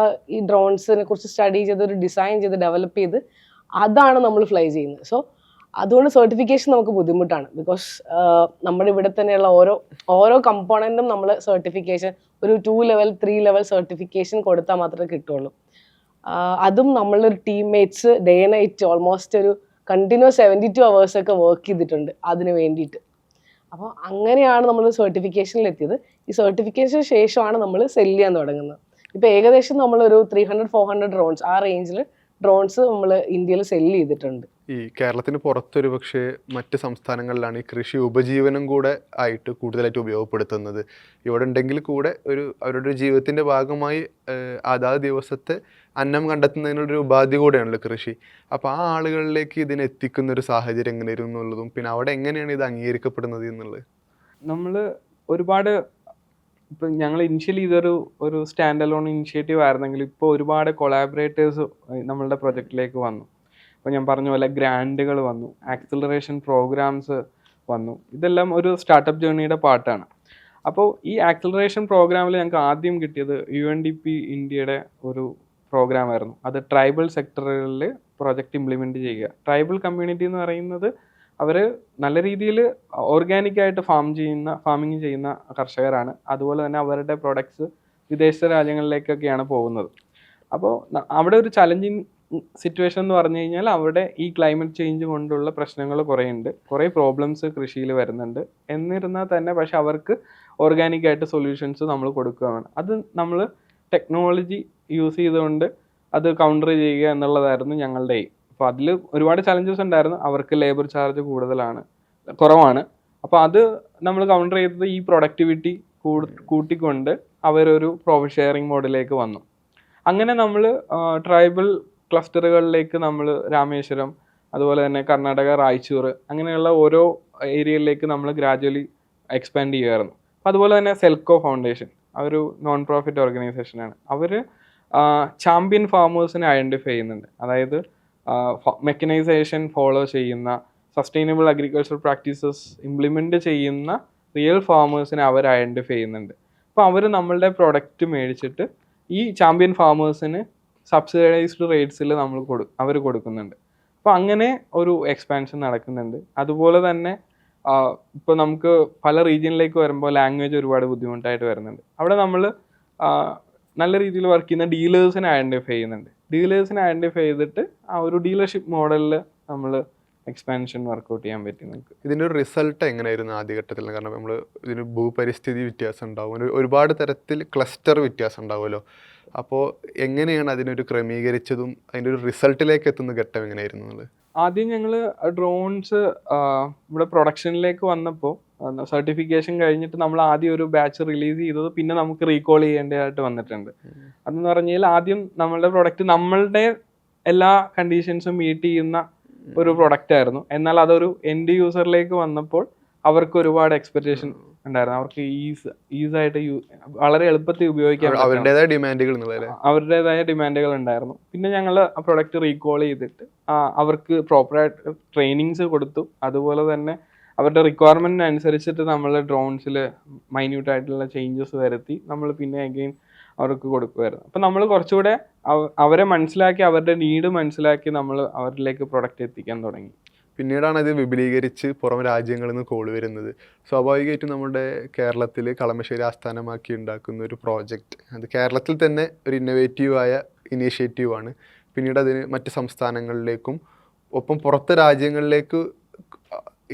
ഈ ഡ്രോൺസിനെ കുറിച്ച് സ്റ്റഡി ചെയ്ത് ഒരു ഡിസൈൻ ചെയ്ത് ഡെവലപ്പ് ചെയ്ത് അതാണ് നമ്മൾ ഫ്ലൈ ചെയ്യുന്നത്. സോ അതുകൊണ്ട് സർട്ടിഫിക്കേഷൻ നമുക്ക് ബുദ്ധിമുട്ടാണ്. ബിക്കോസ് നമ്മുടെ ഇവിടെ തന്നെയുള്ള ഓരോ കമ്പോണൻറ്റും നമ്മൾ സർട്ടിഫിക്കേഷൻ ഒരു 2 level 3 level സർട്ടിഫിക്കേഷൻ കൊടുത്താൽ മാത്രമേ കിട്ടുള്ളൂ. അതും നമ്മളൊരു ടീംമേറ്റ്സ് ഡേ നൈറ്റ് ഓൾമോസ്റ്റ് ഒരു കണ്ടിന്യൂസ് 72 hours ഒക്കെ വർക്ക് ചെയ്തിട്ടുണ്ട് അതിന് വേണ്ടിയിട്ട്. അപ്പോൾ അങ്ങനെയാണ് നമ്മൾ സർട്ടിഫിക്കേഷനിലെത്തിയത്. ഈ സർട്ടിഫിക്കേഷന് ശേഷമാണ് നമ്മൾ സെല് ചെയ്യാൻ തുടങ്ങുന്നത്. ഇപ്പോൾ ഏകദേശം നമ്മളൊരു 300-400 ഡ്രോൺസ് ആ റേഞ്ചിൽ ഡ്രോൺസ് നമ്മൾ ഇന്ത്യയിൽ സെല് ചെയ്തിട്ടുണ്ട്. ഈ കേരളത്തിന് പുറത്തൊരു പക്ഷേ മറ്റ് സംസ്ഥാനങ്ങളിലാണ് ഈ കൃഷി ഉപജീവനം കൂടെ ആയിട്ട് കൂടുതലായിട്ട് ഉപയോഗപ്പെടുത്തുന്നത്. ഇവിടെ ഉണ്ടെങ്കിൽ കൂടെ അവരുടെ ജീവിതത്തിൻ്റെ ഭാഗമായി അതാത് ദിവസത്തെ അന്നം കണ്ടെത്തുന്നതിനുള്ളൊരു ഉപാധി കൂടെയാണല്ലോ കൃഷി. അപ്പോൾ ആ ആളുകളിലേക്ക് ഇതിനെ എത്തിക്കുന്ന ഒരു സാഹചര്യം എങ്ങനെയായിരുന്നു എന്നുള്ളതും പിന്നെ അവിടെ എങ്ങനെയാണ് ഇത് അംഗീകരിക്കപ്പെടുന്നത് എന്നുള്ളത്. നമ്മൾ ഒരുപാട് ഇപ്പം ഞങ്ങൾ ഇനിഷ്യലി ഒരു സ്റ്റാൻഡ് അലോൺ ഇനിഷ്യേറ്റീവ് ആയിരുന്നെങ്കിൽ ഇപ്പോൾ ഒരുപാട് കൊളാബറേറ്റേഴ്സ് നമ്മളുടെ പ്രൊജക്റ്റിലേക്ക് വന്നു. അപ്പോൾ ഞാൻ പറഞ്ഞ പോലെ ഗ്രാൻഡുകൾ വന്നു, ആക്സിലറേഷൻ പ്രോഗ്രാംസ് വന്നു. ഇതെല്ലാം ഒരു സ്റ്റാർട്ടപ്പ് ജേർണിയുടെ പാർട്ടാണ്. അപ്പോൾ ഈ ആക്സിലറേഷൻ പ്രോഗ്രാമിൽ ഞങ്ങൾക്ക് ആദ്യം കിട്ടിയത് UNDP ഇന്ത്യയുടെ ഒരു പ്രോഗ്രാമായിരുന്നു. അത് ട്രൈബൽ സെക്ടറുകളിൽ പ്രൊജക്റ്റ് ഇംപ്ലിമെൻറ്റ് ചെയ്യുക. ട്രൈബൽ കമ്മ്യൂണിറ്റി എന്ന് പറയുന്നത് അവർ നല്ല രീതിയിൽ ഓർഗാനിക്കായിട്ട് ഫാമിങ് ചെയ്യുന്ന കർഷകരാണ്. അതുപോലെ തന്നെ അവരുടെ പ്രൊഡക്ട്സ് വിദേശ രാജ്യങ്ങളിലേക്കൊക്കെയാണ് പോകുന്നത്. അപ്പോൾ അവിടെ ഒരു ചലഞ്ചിങ് സിറ്റുവേഷൻ എന്ന് പറഞ്ഞു കഴിഞ്ഞാൽ അവിടെ ഈ ക്ലൈമറ്റ് ചേഞ്ച് കൊണ്ടുള്ള പ്രശ്നങ്ങൾ കുറേ ഉണ്ട്, കുറേ പ്രോബ്ലംസ് കൃഷിയിൽ വരുന്നുണ്ട്. എന്നിരുന്നാൽ തന്നെ പക്ഷെ അവർക്ക് ഓർഗാനിക്കായിട്ട് സൊല്യൂഷൻസ് നമ്മൾ കൊടുക്കുകയാണ്. അത് നമ്മൾ ടെക്നോളജി യൂസ് ചെയ്തുകൊണ്ട് അത് കൗണ്ടർ ചെയ്യുക എന്നുള്ളതായിരുന്നു ഞങ്ങളുടെ എയിം. അപ്പോൾ അതിൽ ഒരുപാട് ചലഞ്ചസ് ഉണ്ടായിരുന്നു. അവർക്ക് ലേബർ ചാർജ് കുറവാണ്. അപ്പോൾ അത് നമ്മൾ കൗണ്ടർ ചെയ്തത് ഈ പ്രൊഡക്ടിവിറ്റി കൂട്ടിക്കൊണ്ട് അവരൊരു പ്രോഫിറ്റ് ഷെയറിംഗ് മോഡിലേക്ക് വന്നു. അങ്ങനെ നമ്മൾ ട്രൈബൽ ക്ലസ്റ്ററുകളിലേക്ക് നമ്മൾ രാമേശ്വരം, അതുപോലെ തന്നെ കർണാടക റായ്ചൂർ, അങ്ങനെയുള്ള ഓരോ ഏരിയയിലേക്ക് നമ്മൾ ഗ്രാജുവലി എക്സ്പാൻഡ് ചെയ്യുമായിരുന്നു. അപ്പോൾ അതുപോലെ തന്നെ സെൽക്കോ ഫൗണ്ടേഷൻ, അവരൊരു നോൺ പ്രോഫിറ്റ് ഓർഗനൈസേഷനാണ്. അവർ ചാമ്പ്യൻ ഫാമേഴ്സിനെ ഐഡൻറ്റിഫൈ ചെയ്യുന്നുണ്ട്. അതായത് മെക്കനൈസേഷൻ ഫോളോ ചെയ്യുന്ന, സസ്റ്റൈനബിൾ അഗ്രികൾച്ചർ പ്രാക്ടീസസ് ഇംപ്ലിമെൻറ്റ് ചെയ്യുന്ന റിയൽ ഫാമേഴ്സിനെ അവർ ഐഡൻറ്റിഫൈ ചെയ്യുന്നുണ്ട്. അപ്പോൾ അവർ നമ്മളുടെ പ്രൊഡക്റ്റ് മേടിച്ചിട്ട് ഈ ചാമ്പ്യൻ ഫാമേഴ്സിന് സബ്സിഡൈസ്ഡ് റേറ്റ്സിൽ അവർ കൊടുക്കുന്നുണ്ട്. അപ്പോൾ അങ്ങനെ ഒരു എക്സ്പാൻഷൻ നടക്കുന്നുണ്ട്. അതുപോലെ തന്നെ ഇപ്പോൾ നമുക്ക് പല റീജിയനിലേക്ക് വരുമ്പോൾ ലാംഗ്വേജ് ഒരുപാട് ബുദ്ധിമുട്ടായിട്ട് വരുന്നുണ്ട്. അവിടെ നമ്മൾ നല്ല രീതിയിൽ വർക്ക് ചെയ്യുന്ന ഡീലേഴ്സിനെ ഐഡൻറ്റിഫൈ ചെയ്യുന്നുണ്ട്. ഡീലേഴ്സിനെ ഐഡൻറ്റിഫൈ ചെയ്തിട്ട് ആ ഒരു ഡീലർഷിപ്പ് മോഡലിൽ നമ്മൾ എക്സ്പാൻഷൻ വർക്കൗട്ട് ചെയ്യാൻ പറ്റും നമുക്ക്. ഇതിൻ്റെ ഒരു റിസൾട്ട് എങ്ങനെയായിരുന്നു ആദ്യഘട്ടത്തിൽ? കാരണം നമ്മൾ ഇതിന് ഭൂപരിസ്ഥിതി വ്യത്യാസം ഉണ്ടാവും, ഒരുപാട് തരത്തിൽ ക്ലസ്റ്റർ വ്യത്യാസം ഉണ്ടാവുമല്ലോ. അപ്പോൾ എങ്ങനെയാണ് അതിനൊരു ക്രമീകരിച്ചതും അതിൻ്റെ ഒരു റിസൾട്ടിലേക്ക് എത്തുന്ന ഘട്ടം എങ്ങനെയായിരുന്നു എന്നുള്ളത്? ആദ്യം ഞങ്ങൾ ഡ്രോൺസ് ഇവിടെ പ്രൊഡക്ഷനിലേക്ക് വന്നപ്പോൾ സർട്ടിഫിക്കേഷൻ കഴിഞ്ഞിട്ട് നമ്മൾ ആദ്യം ഒരു ബാച്ച് റിലീസ് ചെയ്തത് പിന്നെ നമുക്ക് റീകോൾ ചെയ്യേണ്ടതായിട്ട് വന്നിട്ടുണ്ട്. അതെന്ന് പറഞ്ഞാൽ ആദ്യം നമ്മളുടെ പ്രൊഡക്റ്റ് നമ്മളുടെ എല്ലാ കണ്ടീഷൻസും മീറ്റ് ചെയ്യുന്ന ഒരു പ്രൊഡക്റ്റ് ആയിരുന്നു. എന്നാൽ അതൊരു എൻഡ് യൂസറിലേക്ക് വന്നപ്പോൾ അവർക്ക് ഒരുപാട് എക്സ്പെക്ടേഷൻ ഉണ്ടായിരുന്നു. അവർക്ക് ഈസായിട്ട് വളരെ എളുപ്പത്തിൽ ഉപയോഗിക്കാൻ അവരുടേതായ ഡിമാൻഡുകൾ ഉണ്ടായിരുന്നു. പിന്നെ ഞങ്ങൾ ആ പ്രൊഡക്റ്റ് റീകോൾ ചെയ്തിട്ട് അവർക്ക് പ്രോപ്പറായിട്ട് ട്രെയിനിങ്സ് കൊടുത്തു. അതുപോലെ തന്നെ അവരുടെ റിക്വയർമെൻറ്റിന് അനുസരിച്ചിട്ട് നമ്മൾ ഡ്രോൺസിൽ മൈന്യൂട്ടായിട്ടുള്ള ചേഞ്ചസ് വരുത്തി നമ്മൾ പിന്നെ അഗെയിൻ അവർക്ക് കൊടുക്കുമായിരുന്നു. അപ്പം നമ്മൾ കുറച്ചുകൂടെ അവരെ മനസ്സിലാക്കി, അവരുടെ നീഡ് മനസ്സിലാക്കി നമ്മൾ അവരിലേക്ക് പ്രൊഡക്റ്റ് എത്തിക്കാൻ തുടങ്ങി. പിന്നീടാണ് ഇത് വിപുലീകരിച്ച് പുറം രാജ്യങ്ങളിൽ നിന്ന് കോൾ വരുന്നത്. സ്വാഭാവികമായിട്ടും നമ്മുടെ കേരളത്തിൽ കളമശ്ശേരി ആസ്ഥാനമാക്കി ഉണ്ടാക്കുന്ന ഒരു പ്രോജക്റ്റ്, അത് കേരളത്തിൽ തന്നെ ഒരു ഇന്നോവേറ്റീവായ ഇനീഷ്യേറ്റീവാണ്. പിന്നീട് അതിന് മറ്റ് സംസ്ഥാനങ്ങളിലേക്കും ഒപ്പം പുറത്തെ രാജ്യങ്ങളിലേക്ക്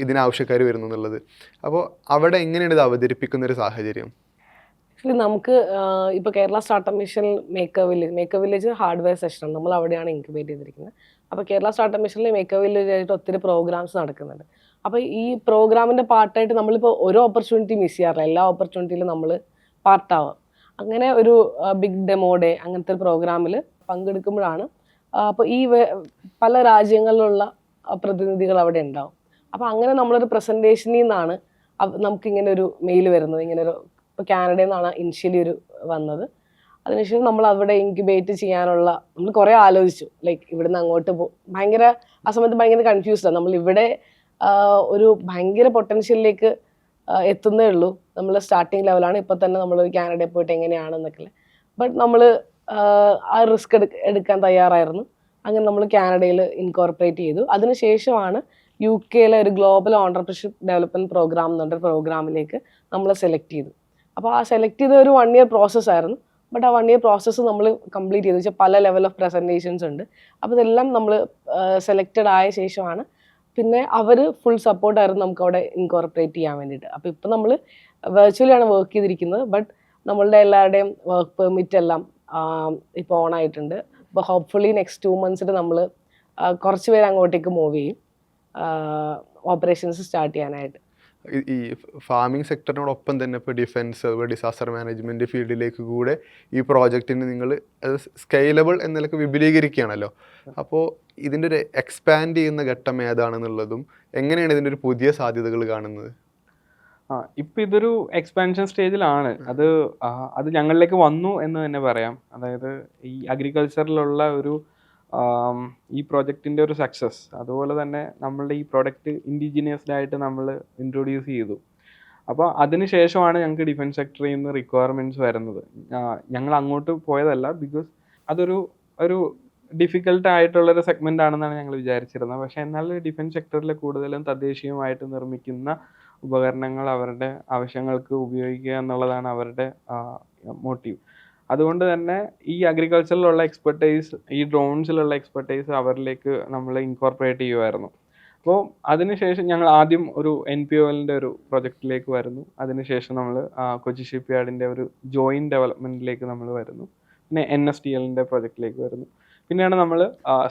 ഇതിനാവശ്യക്കാർ വരുന്നു എന്നുള്ളത്. അപ്പോൾ അവിടെ എങ്ങനെയാണ് ഇത് അവതരിപ്പിക്കുന്ന ഒരു സാഹചര്യം? ആക്ച്വലി നമുക്ക് ഇപ്പോൾ Kerala startup mission maker village hardware സെഷനാണ്, നമ്മൾ അവിടെയാണ് ഇൻക്യുബേറ്റ് ചെയ്തിരിക്കുന്നത്. അപ്പോൾ കേരള സ്റ്റാർട്ടപ്പ് മിഷനിൽ മേക്കർ വില്ലേജായിട്ട് ഒത്തിരി പ്രോഗ്രാംസ് നടക്കുന്നുണ്ട്. അപ്പോൾ ഈ പ്രോഗ്രാമിൻ്റെ പാർട്ടായിട്ട് നമ്മളിപ്പോൾ ഓരോ ഓപ്പർച്യൂണിറ്റി മിസ് ചെയ്യാറില്ല, എല്ലാ ഓപ്പർച്യൂണിറ്റിയിലും നമ്മൾ പാർട്ടാവുക. അങ്ങനെ ഒരു ബിഗ് ഡെമോ ഡേ അങ്ങനത്തെ ഒരു പ്രോഗ്രാമിൽ പങ്കെടുക്കുമ്പോഴാണ് അപ്പോൾ ഈ പല രാജ്യങ്ങളിലുള്ള പ്രതിനിധികൾ അവിടെ ഉണ്ടാവും. അപ്പോൾ അങ്ങനെ നമ്മളൊരു പ്രസൻറ്റേഷനിൽ നിന്നാണ് നമുക്കിങ്ങനെ ഒരു മെയിൽ വരുന്നത്. ഇങ്ങനെ ഒരു ഇപ്പോൾ കാനഡയിൽ നിന്നാണ് ഇനിഷ്യലി ഒരു വന്നത്. അതിനുശേഷം നമ്മൾ അവിടെ ഇൻക്യുബേറ്റ് ചെയ്യാനുള്ള നമ്മൾ കുറേ ആലോചിച്ചു. ലൈക്ക് ഇവിടുന്ന് അങ്ങോട്ട് ഭയങ്കര ആ സമയത്ത് ഭയങ്കര കൺഫ്യൂസ്ഡാണ്. നമ്മളിവിടെ ഒരു ഭയങ്കര പൊട്ടൻഷ്യലിലേക്ക് എത്തുന്നേ ഉള്ളൂ. നമ്മൾ സ്റ്റാർട്ടിങ് ലെവലാണ്. ഇപ്പോൾ തന്നെ നമ്മൾ കാനഡയിൽ പോയിട്ട് എങ്ങനെയാണെന്നൊക്കെ. ബട്ട് നമ്മൾ ആ റിസ്ക് എടുക്കാൻ തയ്യാറായിരുന്നു. അങ്ങനെ നമ്മൾ കാനഡയിൽ ഇൻകോർപ്പറേറ്റ് ചെയ്തു. അതിനുശേഷമാണ് UK ഒരു ഗ്ലോബൽ ഓണ്ടർപ്രണർഷിപ്പ് ഡെവലപ്മെൻറ്റ് പ്രോഗ്രാം എന്ന് പറഞ്ഞൊരു പ്രോഗ്രാമിലേക്ക് നമ്മൾ സെലക്ട് ചെയ്തു. അപ്പോൾ ആ സെലക്ട് ചെയ്ത ഒരു 1 year പ്രോസസ്സായിരുന്നു. ബട്ട് ആ 1 year പ്രോസസ്സ് നമ്മൾ കംപ്ലീറ്റ് ചെയ്തു വെച്ചാൽ പല ലെവൽ ഓഫ് പ്രസൻറ്റേഷൻസ് ഉണ്ട്. അപ്പോൾ ഇതെല്ലാം നമ്മൾ സെലക്റ്റഡ് ആയ ശേഷമാണ് പിന്നെ അവർ ഫുൾ സപ്പോർട്ടായിരുന്നു നമുക്ക് അവിടെ ഇൻകോർപ്പറേറ്റ് ചെയ്യാൻ വേണ്ടിയിട്ട്. അപ്പോൾ ഇപ്പോൾ നമ്മൾ വെർച്വലിയാണ് വർക്ക് ചെയ്തിരിക്കുന്നത്. ബട്ട് നമ്മളുടെ എല്ലാവരുടെയും വർക്ക് പെർമിറ്റ് എല്ലാം ഇപ്പോൾ ഓൺ ആയിട്ടുണ്ട്. അപ്പോൾ ഹോപ്പ്ഫുള്ളി നെക്സ്റ്റ് 2 months നമ്മൾ കുറച്ച് പേര് അങ്ങോട്ടേക്ക് മൂവ് ചെയ്യും ഓപ്പറേഷൻസ് സ്റ്റാർട്ട് ചെയ്യാനായിട്ട്. ഈ ഫാമിംഗ് സെക്ടറിനോടൊപ്പം തന്നെ ഇപ്പോൾ ഡിഫൻസ്, ഡിസാസ്റ്റർ മാനേജ്മെൻറ്റ് ഫീൽഡിലേക്ക് കൂടെ ഈ പ്രോജക്റ്റിന് നിങ്ങൾ സ്കെയിലബിൾ എന്ന നിലക്ക് വിപുലീകരിക്കുകയാണല്ലോ. അപ്പോൾ ഇതിൻ്റെ ഒരു എക്സ്പാൻഡ് ചെയ്യുന്ന ഘട്ടം ഏതാണെന്നുള്ളതും എങ്ങനെയാണ് ഇതിൻ്റെ ഒരു പുതിയ സാധ്യതകൾ കാണുന്നത്? ഇപ്പം ഇതൊരു എക്സ്പാൻഷൻ സ്റ്റേജിലാണ്. അത് ഞങ്ങളിലേക്ക് വന്നു എന്ന് തന്നെ പറയാം. അതായത് ഈ അഗ്രികൾച്ചറിലുള്ള ഒരു ഈ പ്രോജക്റ്റിൻ്റെ ഒരു സക്സസ്, അതുപോലെ തന്നെ നമ്മളുടെ ഈ പ്രോഡക്റ്റ് ഇൻഡിജിനിയസ്ഡ് ആയിട്ട് നമ്മൾ ഇൻട്രൊഡ്യൂസ് ചെയ്തു. അപ്പോൾ അതിന് ശേഷമാണ് ഞങ്ങൾക്ക് ഡിഫൻസ് സെക്ടറിൽ നിന്ന് റിക്വയർമെൻറ്റ്സ് വരുന്നത്. ഞങ്ങൾ അങ്ങോട്ട് പോയതല്ല, ബിക്കോസ് അതൊരു ഡിഫിക്കൽട്ട് ആയിട്ടുള്ളൊരു സെഗ്മെൻ്റ് ആണെന്നാണ് ഞങ്ങൾ വിചാരിച്ചിരുന്നത്. പക്ഷേ എന്നാൽ ഡിഫൻസ് സെക്ടറിൽ കൂടുതലും തദ്ദേശീയമായിട്ട് നിർമ്മിക്കുന്ന ഉപകരണങ്ങൾ അവരുടെ ആവശ്യങ്ങൾക്ക് ഉപയോഗിക്കുക എന്നുള്ളതാണ് അവരുടെ മോട്ടീവ്. അതുകൊണ്ട് തന്നെ ഈ അഗ്രികൾച്ചറിലുള്ള എക്സ്പെർട്ടൈസ്, ഈ ഡ്രോൺസിലുള്ള എക്സ്പെർട്ടൈസ് അവരിലേക്ക് നമ്മൾ ഇൻകോർപ്പറേറ്റ് ചെയ്യുമായിരുന്നു. അപ്പോൾ അതിനുശേഷം ഞങ്ങൾ ആദ്യം ഒരു NPOLൻ്റെ ഒരു പ്രൊജക്റ്റിലേക്ക് വരുന്നു. അതിനുശേഷം നമ്മൾ കൊച്ചി ഷിപ്പ് യാർഡിൻ്റെ ഒരു ജോയിൻറ്റ് ഡെവലപ്മെൻറ്റിലേക്ക് നമ്മൾ വരുന്നു. പിന്നെ NSTLൻ്റെ പ്രൊജക്റ്റിലേക്ക് വരുന്നു. പിന്നെയാണ് നമ്മൾ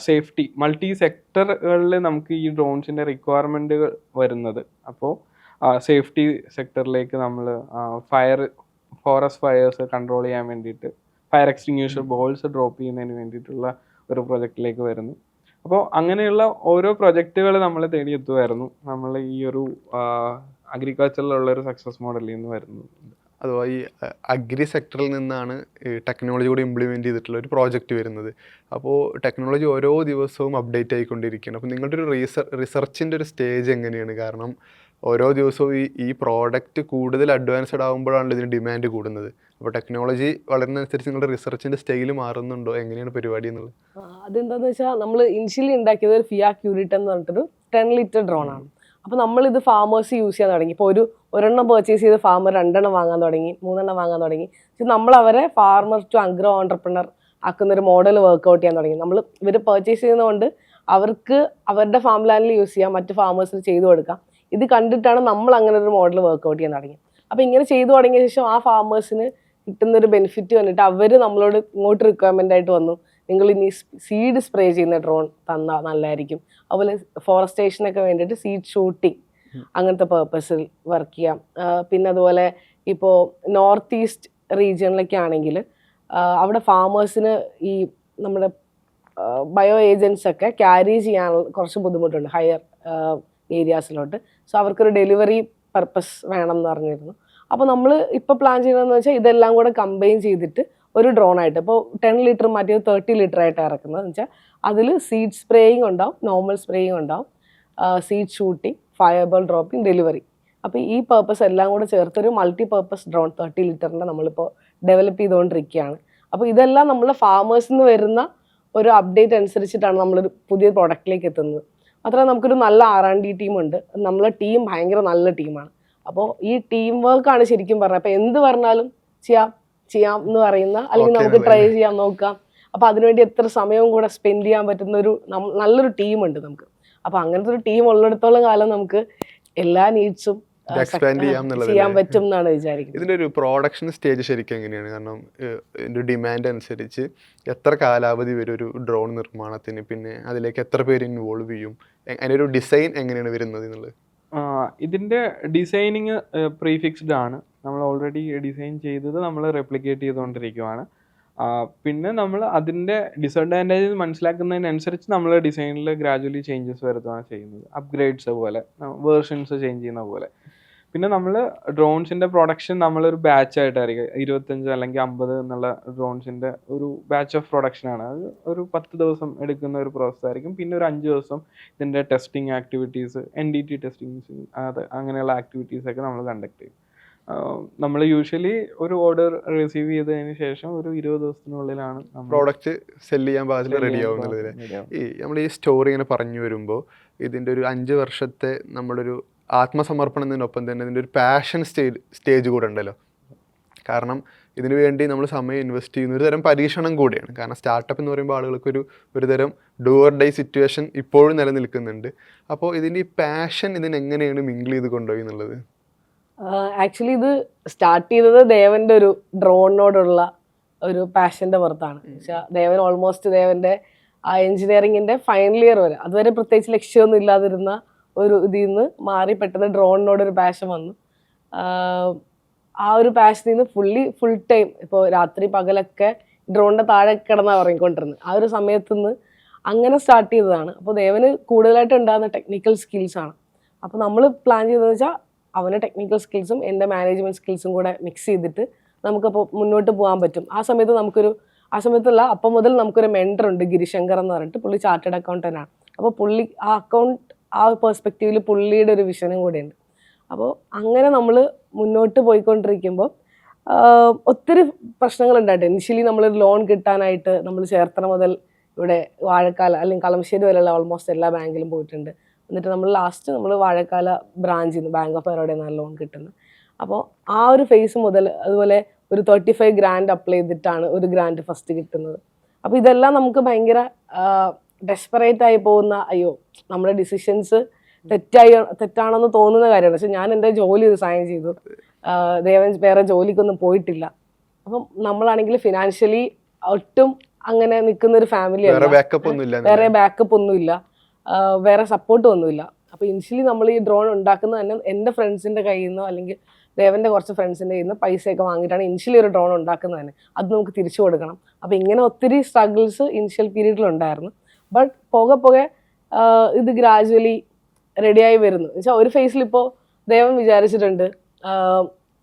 സേഫ്റ്റി മൾട്ടി സെക്ടറുകളിൽ നമുക്ക് ഈ ഡ്രോൺസിൻ്റെ റിക്വയർമെൻറ്റുകൾ വരുന്നത്. അപ്പോൾ സേഫ്റ്റി സെക്ടറിലേക്ക് നമ്മൾ ഫോറസ്റ്റ് ഫയേഴ്സ് കൺട്രോൾ ചെയ്യാൻ വേണ്ടിയിട്ട് ഫയർ എക്സ്റ്റിങ്ക്യൂഷർ ബോൾസ് ഡ്രോപ്പ് ചെയ്യുന്നതിന് വേണ്ടിയിട്ടുള്ള ഒരു പ്രൊജക്റ്റിലേക്ക് വരുന്നു. അപ്പോൾ അങ്ങനെയുള്ള ഓരോ പ്രൊജക്റ്റുകൾ നമ്മളെ തേടിയെത്തുമായിരുന്നു നമ്മൾ ഈ ഒരു അഗ്രികൾച്ചറിലുള്ള ഒരു സക്സസ് മോഡലിൽ നിന്ന് വരുന്നത്. അഥവാ ഈ അഗ്രി സെക്ടറിൽ നിന്നാണ് ഈ ടെക്നോളജി കൂടി ഇംപ്ലിമെൻറ്റ് ചെയ്തിട്ടുള്ള ഒരു പ്രോജക്റ്റ് വരുന്നത്. അപ്പോൾ ടെക്നോളജി ഓരോ ദിവസവും അപ്ഡേറ്റ് ആയിക്കൊണ്ടിരിക്കുകയാണ്. അപ്പോൾ നിങ്ങളുടെ ഒരു റിസർച്ചിൻ്റെ ഒരു സ്റ്റേജ് എങ്ങനെയാണ്? കാരണം ഓരോ ദിവസവും ഈ പ്രോഡക്റ്റ് കൂടുതൽ അഡ്വാൻസ്ഡ് ആകുമ്പോഴാണല്ലോ ഇതിന് ഡിമാൻഡ് കൂടുന്നത്. അപ്പോൾ ടെക്നോളജി വളരുന്നതനുസരിച്ച് നിങ്ങളുടെ റിസർച്ചിൻ്റെ സ്റ്റൈൽ മാറുന്നുണ്ടോ? എങ്ങനെയാണ് പരിപാടി എന്നുള്ളത്? അതെന്താണെന്ന് വെച്ചാൽ നമ്മൾ ഇനിഷ്യലി ഉണ്ടാക്കിയത് ഒരു ഫിയാ ക്യൂരിറ്റ് എന്ന് പറഞ്ഞിട്ടൊരു 10 ലിറ്റർ ഡ്രോൺ ആണ്. അപ്പോൾ നമ്മളിത് ഫാമേഴ്സ് യൂസ് ചെയ്യാൻ തുടങ്ങി. ഇപ്പോൾ ഒരെണ്ണം പർച്ചേസ് ചെയ്ത് ഫാമർ 2 എണ്ണം വാങ്ങാൻ തുടങ്ങി, 3 എണ്ണം വാങ്ങാൻ തുടങ്ങി. പക്ഷെ നമ്മൾ അവരെ ഫാർമർ ടു അഗ്രോ ഓൺടർപ്രണർ ആക്കുന്ന ഒരു മോഡൽ വർക്ക്ഔട്ട് ചെയ്യാൻ തുടങ്ങി. നമ്മൾ ഇവർ പർച്ചേസ് ചെയ്യുന്നതുകൊണ്ട് അവർക്ക് അവരുടെ ഫാം ലാൻഡിൽ യൂസ് ചെയ്യാം, മറ്റ് ഫാമേഴ്സിന് ചെയ്തു കൊടുക്കാം. ഇത് കണ്ടിട്ടാണ് നമ്മൾ അങ്ങനെ ഒരു മോഡൽ വർക്ക്ഔട്ട് ചെയ്യാൻ തുടങ്ങി. അപ്പോൾ ഇങ്ങനെ ചെയ്തു തുടങ്ങിയ ശേഷം ആ ഫാമേഴ്സിന് കിട്ടുന്നൊരു ബെനിഫിറ്റ് വന്നിട്ട് അവർ നമ്മളോട് ഇങ്ങോട്ട് റിക്വയർമെൻ്റ് ആയിട്ട് വന്നു, നിങ്ങൾ ഇനി സീഡ് സ്പ്രേ ചെയ്യുന്ന ഡ്രോൺ തന്നാൽ നല്ലതായിരിക്കും. അതുപോലെ ഫോറസ്റ്റേഷനൊക്കെ വേണ്ടിയിട്ട് സീഡ് ഷൂട്ടിങ് അങ്ങനത്തെ പേർപ്പസിൽ വർക്ക് ചെയ്യാം. പിന്നെ അതുപോലെ ഇപ്പോൾ നോർത്ത് ഈസ്റ്റ് റീജിയണിലൊക്കെ ആണെങ്കിൽ അവിടെ ഫാമേഴ്സിന് ഈ നമ്മുടെ ബയോ ഏജൻസ് ഒക്കെ ക്യാരി ചെയ്യാനുള്ള കുറച്ച് ബുദ്ധിമുട്ടുണ്ട് ഹയർ ഏരിയാസിലോട്ട്. സോ അവർക്കൊരു ഡെലിവറി പർപ്പസ് വേണം എന്ന് പറഞ്ഞിരുന്നു. അപ്പോൾ നമ്മൾ ഇപ്പോൾ പ്ലാൻ ചെയ്യുന്നതെന്ന് വെച്ചാൽ ഇതെല്ലാം കൂടെ കമ്പൈൻ ചെയ്തിട്ട് ഒരു ഡ്രോൺ ആയിട്ട്, ഇപ്പോൾ 10 ലിറ്റർ മാറ്റിയത് 30 ലിറ്റർ ആയിട്ട് ഇറക്കുന്നത് എന്ന് വെച്ചാൽ അതിൽ സീഡ് സ്പ്രേയിങ് ഉണ്ടാവും, നോർമൽ സ്പ്രേയിങ് ഉണ്ടാവും, seed shooting, fireball dropping, delivery. അപ്പോൾ ഈ പർപ്പസ് എല്ലാം കൂടെ ചേർത്തൊരു മൾട്ടി പർപ്പസ് ഡ്രോൺ 30 ലിറ്ററിൻ്റെ നമ്മളിപ്പോൾ ഡെവലപ്പ് ചെയ്തുകൊണ്ടിരിക്കുകയാണ്. അപ്പോൾ ഇതെല്ലാം നമ്മൾ ഫാമേഴ്സിൽ നിന്ന് വരുന്ന ഒരു അപ്ഡേറ്റ് അനുസരിച്ചിട്ടാണ് നമ്മളൊരു പുതിയ പ്രോഡക്റ്റിലേക്ക് എത്തുന്നത്. മാത്രമല്ല നമുക്കൊരു നല്ല R&D ടീമുണ്ട്. നമ്മളെ ടീം ഭയങ്കര നല്ല ടീമാണ്. അപ്പോൾ ഈ ടീം വർക്കാണ് ശരിക്കും പറഞ്ഞത്. അപ്പോൾ എന്ത് പറഞ്ഞാലും ചെയ്യാം എന്ന് പറയുന്ന, അല്ലെങ്കിൽ നമുക്ക് ട്രൈ ചെയ്യാം, നോക്കാം. അപ്പോൾ അതിനുവേണ്ടി എത്ര സമയവും കൂടെ സ്പെൻഡ് ചെയ്യാൻ പറ്റുന്ന ഒരു നല്ലൊരു ടീമുണ്ട് നമുക്ക്. അപ്പോൾ അങ്ങനത്തെ ഒരു ടീം ഉള്ളിടത്തോളം കാലം നമുക്ക് എല്ലാ നീഡ്സും ചെയ്യാൻ പറ്റും എന്നാണ് വിചാരിക്കുന്നത്. ഇതിൻ്റെ ഒരു പ്രൊഡക്ഷൻ സ്റ്റേജ് ശരിക്കും എങ്ങനെയാണ്? കാരണം ഇതിൻ്റെ ഡിമാൻഡ് അനുസരിച്ച് എത്ര കാലാവധി വരും ഒരു ഡ്രോൺ നിർമ്മാണത്തിന്? പിന്നെ അതിലേക്ക് എത്ര പേര് ഇൻവോൾവ് ചെയ്യും? അതിൻ്റെ ഒരു ഡിസൈൻ എങ്ങനെയാണ് വരുന്നത് എന്നുള്ളത്? ഇതിൻ്റെ ഡിസൈനിങ് പ്രീഫിക്സ്ഡ് ആണ്. നമ്മൾ ഓൾറെഡി ഡിസൈൻ ചെയ്തത് നമ്മൾ റെപ്ലിക്കേറ്റ് ചെയ്തുകൊണ്ടിരിക്കുകയാണ്. പിന്നെ നമ്മൾ അതിൻ്റെ ഡിസഡ്വാൻറ്റേജസ് മനസ്സിലാക്കുന്നതിനനുസരിച്ച് നമ്മൾ ഡിസൈനിൽ ഗ്രാജുവലി ചേഞ്ചസ് വരുത്തുകയാണ് ചെയ്യുന്നത്. അപ്ഗ്രേഡ്സ് പോലെ, വേർഷൻസ് ചേഞ്ച് ചെയ്യുന്ന പോലെ. പിന്നെ നമ്മൾ ഡ്രോൺസിൻ്റെ പ്രൊഡക്ഷൻ നമ്മളൊരു ബാച്ചായിട്ടായിരിക്കും 25 അല്ലെങ്കിൽ 50 എന്നുള്ള ഡ്രോൺസിൻ്റെ ഒരു ബാച്ച് ഓഫ് പ്രൊഡക്ഷനാണ്. അത് ഒരു 10 ദിവസം എടുക്കുന്ന ഒരു പ്രോസസ് ആയിരിക്കും. പിന്നെ ഒരു 5 ദിവസം ഇതിൻ്റെ ടെസ്റ്റിംഗ് ആക്ടിവിറ്റീസ്, NDT ടെസ്റ്റിങ്സ്, അങ്ങനെയുള്ള ആക്ടിവിറ്റീസൊക്കെ നമ്മൾ കണ്ടക്ട് ചെയ്യും. നമ്മൾ യൂഷ്വലി ഒരു ഓർഡർ റിസീവ് ചെയ്തതിന് ശേഷം ഒരു 20 ദിവസത്തിനുള്ളിലാണ് പ്രോഡക്റ്റ് സെല് ചെയ്യാൻ പാകത്തിൽ റെഡി ആവുന്നുള്ളത്. നമ്മൾ ഈ സ്റ്റോറി ഇങ്ങനെ പറഞ്ഞു വരുമ്പോൾ ഇതിൻ്റെ ഒരു 5 വർഷത്തെ നമ്മളൊരു ആത്മസമർപ്പണത്തിനൊപ്പം തന്നെ ഇതിൻ്റെ ഒരു പാഷൻ സ്റ്റേജ് കൂടെ ഉണ്ടല്ലോ. കാരണം ഇതിനു വേണ്ടി നമ്മൾ സമയം ഇൻവെസ്റ്റ് ചെയ്യുന്ന ഒരു തരം പരീക്ഷണം കൂടിയാണ്. കാരണം സ്റ്റാർട്ടപ്പ് എന്ന് പറയുമ്പോൾ ആളുകൾക്കൊരു തരം ഡു ഓർ ഡൈ സിറ്റുവേഷൻ ഇപ്പോഴും നിലനിൽക്കുന്നുണ്ട്. അപ്പോൾ ഇതിൻ്റെ ഈ പാഷൻ ഇതിനെങ്ങനെയാണ് മിങ്കിൾ ചെയ്ത് കൊണ്ടുപോയി എന്നുള്ളത്? ആക്ച്വലി ഇത് സ്റ്റാർട്ട് ചെയ്തത് ദേവൻ്റെ ഒരു ഡ്രോണിനോടുള്ള ഒരു പാഷൻ്റെ പുറത്താണ്. ദേവൻ ഓൾമോസ്റ്റ് ദേവൻ്റെ ആ എഞ്ചിനീയറിങ്ങിൻ്റെ ഫൈനൽ ഇയർ വരെ, അതുവരെ പ്രത്യേകിച്ച് ലക്ഷ്യമൊന്നും ഇല്ലാതിരുന്ന ഒരു ഇതിൽ നിന്ന് മാറി പെട്ടെന്ന് ഡ്രോണിനോടൊരു പാഷൻ വന്നു. ആ ഒരു പാഷനിൽ നിന്ന് ഫുൾ ടൈം ഇപ്പോൾ രാത്രി പകലൊക്കെ ഡ്രോണിൻ്റെ താഴെ കിടന്നാണ് ഉറങ്ങിക്കൊണ്ടിരുന്നത്. ആ ഒരു സമയത്ത് നിന്ന് അങ്ങനെ സ്റ്റാർട്ട് ചെയ്തതാണ്. അപ്പോൾ ദേവന് കൂടുതലായിട്ട് ഉണ്ടാകുന്ന ടെക്നിക്കൽ സ്കിൽസാണ്. അപ്പോൾ നമ്മൾ പ്ലാൻ ചെയ്തതെന്ന് വെച്ചാൽ അവൻ്റെ ടെക്നിക്കൽ സ്കിൽസും എൻ്റെ മാനേജ്മെൻറ്റ് സ്കിൽസും കൂടെ മിക്സ് ചെയ്തിട്ട് നമുക്കപ്പോൾ മുന്നോട്ട് പോകാൻ പറ്റും. ആ സമയത്തല്ല, അപ്പം മുതൽ നമുക്കൊരു മെൻറ്റർ ഉണ്ട്, ഗിരിശങ്കർ എന്ന് പറഞ്ഞിട്ട്. പുള്ളി ചാർട്ടേഡ് അക്കൗണ്ടൻ്റ് ആണ്. അപ്പോൾ പുള്ളി ആ പെർസ്പെക്റ്റീവിൽ പുള്ളിയുടെ ഒരു വിഷനും കൂടെയുണ്ട്. അപ്പോൾ അങ്ങനെ നമ്മൾ മുന്നോട്ട് പോയിക്കൊണ്ടിരിക്കുമ്പോൾ ഒത്തിരി പ്രശ്നങ്ങളുണ്ടായിട്ട് ഇനിഷ്യലി നമ്മളൊരു ലോൺ കിട്ടാനായിട്ട് നമ്മൾ ചേർത്തല മുതൽ ഇവിടെ വാഴക്കാല അല്ലെങ്കിൽ കളമശ്ശേരി വരെയുള്ള ഓൾമോസ്റ്റ് എല്ലാ ബാങ്കിലും പോയിട്ടുണ്ട്. എന്നിട്ട് നമ്മൾ ലാസ്റ്റ് നമ്മൾ വാഴക്കാല ബ്രാഞ്ചിൽ നിന്ന് ബാങ്ക് ഓഫ് ബറോഡയിൽ നിന്നാണ് ലോൺ കിട്ടുന്നത്. അപ്പോൾ ആ ഒരു ഫേസ് മുതൽ അതുപോലെ ഒരു 35 ഗ്രാൻഡ് അപ്ലൈ ചെയ്തിട്ടാണ് ഒരു ഗ്രാൻഡ് ഫസ്റ്റ് കിട്ടുന്നത്. അപ്പോൾ ഇതെല്ലാം നമുക്ക് ഭയങ്കര ഡെസ്പറേറ്റ് ആയി പോകുന്ന, അയ്യോ നമ്മുടെ ഡിസിഷൻസ് തെറ്റാണെന്ന് തോന്നുന്ന കാര്യമാണ്. പക്ഷെ ഞാൻ എൻ്റെ ജോലി റിസൈൻ ചെയ്തു. ദേവൻ വേറെ ജോലിക്കൊന്നും പോയിട്ടില്ല. അപ്പം നമ്മളാണെങ്കിൽ ഫിനാൻഷ്യലി ഒട്ടും അങ്ങനെ നിൽക്കുന്ന ഒരു ഫാമിലി അല്ല, വേറെ ബാക്കപ്പ് ഒന്നുമില്ല, വേറെ സപ്പോർട്ടും ഒന്നുമില്ല. അപ്പോൾ ഇനിഷ്യലി നമ്മൾ ഈ ഡ്രോൺ ഉണ്ടാക്കുന്നത് തന്നെ എൻ്റെ ഫ്രണ്ട്സിൻ്റെ കയ്യിൽ നിന്നോ അല്ലെങ്കിൽ ദേവൻ്റെ കുറച്ച് ഫ്രണ്ട്സിൻ്റെ കയ്യിൽ നിന്ന് പൈസയൊക്കെ വാങ്ങിയിട്ടാണ് ഇനിഷ്യലി ഒരു ഡ്രോൺ ഉണ്ടാക്കുന്നത് തന്നെ. അത് നമുക്ക് തിരിച്ചു കൊടുക്കണം. അപ്പോൾ ഇങ്ങനെ ഒത്തിരി സ്ട്രഗിൾസ് ഇനിഷ്യൽ പീരീഡിലുണ്ടായിരുന്നു. ബട്ട് പോകെ പോകെ ഇത് ഗ്രാജുവലി റെഡിയായി വരുന്നു. എന്നുവെച്ചാൽ ഒരു ഫേസിൽ ഇപ്പോൾ ദേവൻ വിചാരിച്ചിട്ടുണ്ട്,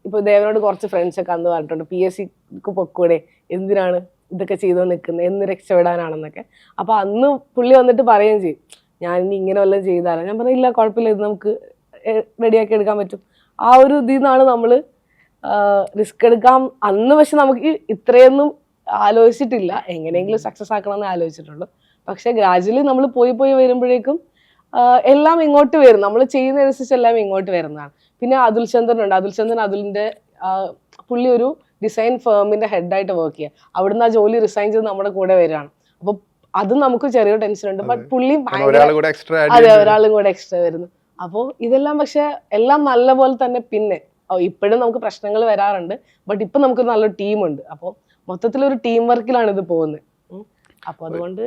ഇപ്പോൾ ദേവനോട് കുറച്ച് ഫ്രണ്ട്സൊക്കെ അന്ന് പറഞ്ഞിട്ടുണ്ട് PSCക്ക് പൊക്കൂടെ, എന്തിനാണ് ഇതൊക്കെ ചെയ്തോ നിൽക്കുന്നത്, എന്ന് രക്ഷപ്പെടാനാണെന്നൊക്കെ. അപ്പോൾ അന്ന് പുള്ളി വന്നിട്ട് പറയുകയും ചെയ്യും, ഞാൻ ഇനി ഇങ്ങനെ വല്ലതും ചെയ്താലോ. ഞാൻ പറഞ്ഞില്ല, കുഴപ്പമില്ല, ഇത് നമുക്ക് റെഡിയാക്കി എടുക്കാൻ പറ്റും. ആ ഒരു ഇതിൽ നിന്നാണ് നമ്മൾ റിസ്ക് എടുക്കാം അന്ന്. പക്ഷെ നമുക്ക് ഇത്രയൊന്നും ആലോചിച്ചിട്ടില്ല, എങ്ങനെയെങ്കിലും സക്സസ് ആക്കണമെന്ന് ആലോചിച്ചിട്ടുള്ളൂ. പക്ഷെ ഗ്രാജുവലി നമ്മൾ പോയി വരുമ്പോഴേക്കും എല്ലാം ഇങ്ങോട്ട് വരും, നമ്മൾ ചെയ്യുന്നതനുസരിച്ച് എല്ലാം ഇങ്ങോട്ട് വരുന്നതാണ്. പിന്നെ അതുൽ ചന്ദ്രനുണ്ട്. അതുലിന്റെ പുള്ളി ഒരു ഡിസൈൻ ഫേമിന്റെ ഹെഡായിട്ട് വർക്ക് ചെയ്യുക. അവിടുന്ന് ആ ജോലി റിസൈൻ ചെയ്ത് നമ്മുടെ കൂടെ വരികയാണ്. അപ്പൊ അത് നമുക്ക് ചെറിയൊരു ടെൻഷൻ ഉണ്ട്. ബട്ട് പുള്ളി അതെ, ഒരാളും കൂടെ എക്സ്ട്രാ വരുന്നു. അപ്പോൾ ഇതെല്ലാം പക്ഷെ എല്ലാം നല്ല പോലെ തന്നെ. പിന്നെ ഇപ്പോഴും നമുക്ക് പ്രശ്നങ്ങൾ വരാറുണ്ട്, ബട്ട് ഇപ്പൊ നമുക്കൊരു നല്ലൊരു ടീമുണ്ട്. അപ്പോൾ മൊത്തത്തിലൊരു ടീം വർക്കിലാണ് ഇത് പോകുന്നത്. അപ്പോൾ അതുകൊണ്ട്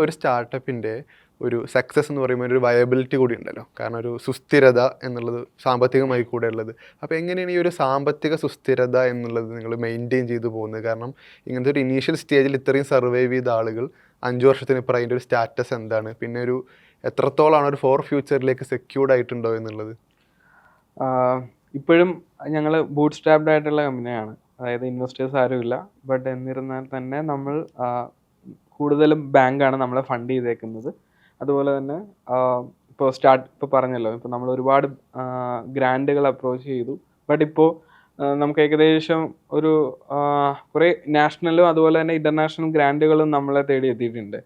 ഒരു സ്റ്റാർട്ടപ്പിന്റെ ഒരു സക്സസ് എന്ന് പറയുമ്പോൾ ഒരു വയബിലിറ്റി കൂടി ഉണ്ടല്ലോ. കാരണം ഒരു സുസ്ഥിരത എന്നുള്ളത് സാമ്പത്തികമായി കൂടെ ഉള്ളത്. അപ്പോൾ എങ്ങനെയാണ് ഈ ഒരു സാമ്പത്തിക സുസ്ഥിരത എന്നുള്ളത് നിങ്ങൾ മെയിൻറ്റെയിൻ ചെയ്തു പോകുന്നത്? കാരണം ഇങ്ങനത്തെ ഒരു ഇനീഷ്യൽ സ്റ്റേജിൽ ഇത്രയും സർവൈവ് ചെയ്ത ആളുകൾ 5 വർഷത്തിനിപ്പുറം അതിൻ്റെ ഒരു സ്റ്റാറ്റസ് എന്താണ്, പിന്നെ ഒരു എത്രത്തോളമാണ് ഒരു ഫോർ ഫ്യൂച്ചറിലേക്ക് സെക്യൂർഡ് ആയിട്ടുണ്ടോ എന്നുള്ളത്? ഇപ്പോഴും ഞങ്ങൾ ബൂട്ട് സ്ട്രാപ്ഡ് ആയിട്ടുള്ള കമ്പനിയാണ്, അതായത് ഇൻവെസ്റ്റേഴ്സ് ആരുമില്ല. ബട്ട് എന്നിരുന്നാൽ തന്നെ നമ്മൾ കൂടുതലും ബാങ്കാണ് നമ്മളെ ഫണ്ട് ചെയ്തേക്കുന്നത്. അതുപോലെ തന്നെ ഇപ്പോൾ പറഞ്ഞല്ലോ, ഇപ്പോൾ നമ്മൾ ഒരുപാട് ഗ്രാൻഡുകൾ അപ്രോച്ച് ചെയ്തു. ബട്ട് ഇപ്പോൾ നമുക്ക് ഏകദേശം ഒരു കുറേ നാഷണലും അതുപോലെ തന്നെ ഇൻ്റർനാഷണൽ ഗ്രാൻഡുകളും നമ്മളെ തേടി എത്തിയിട്ടുണ്ട്.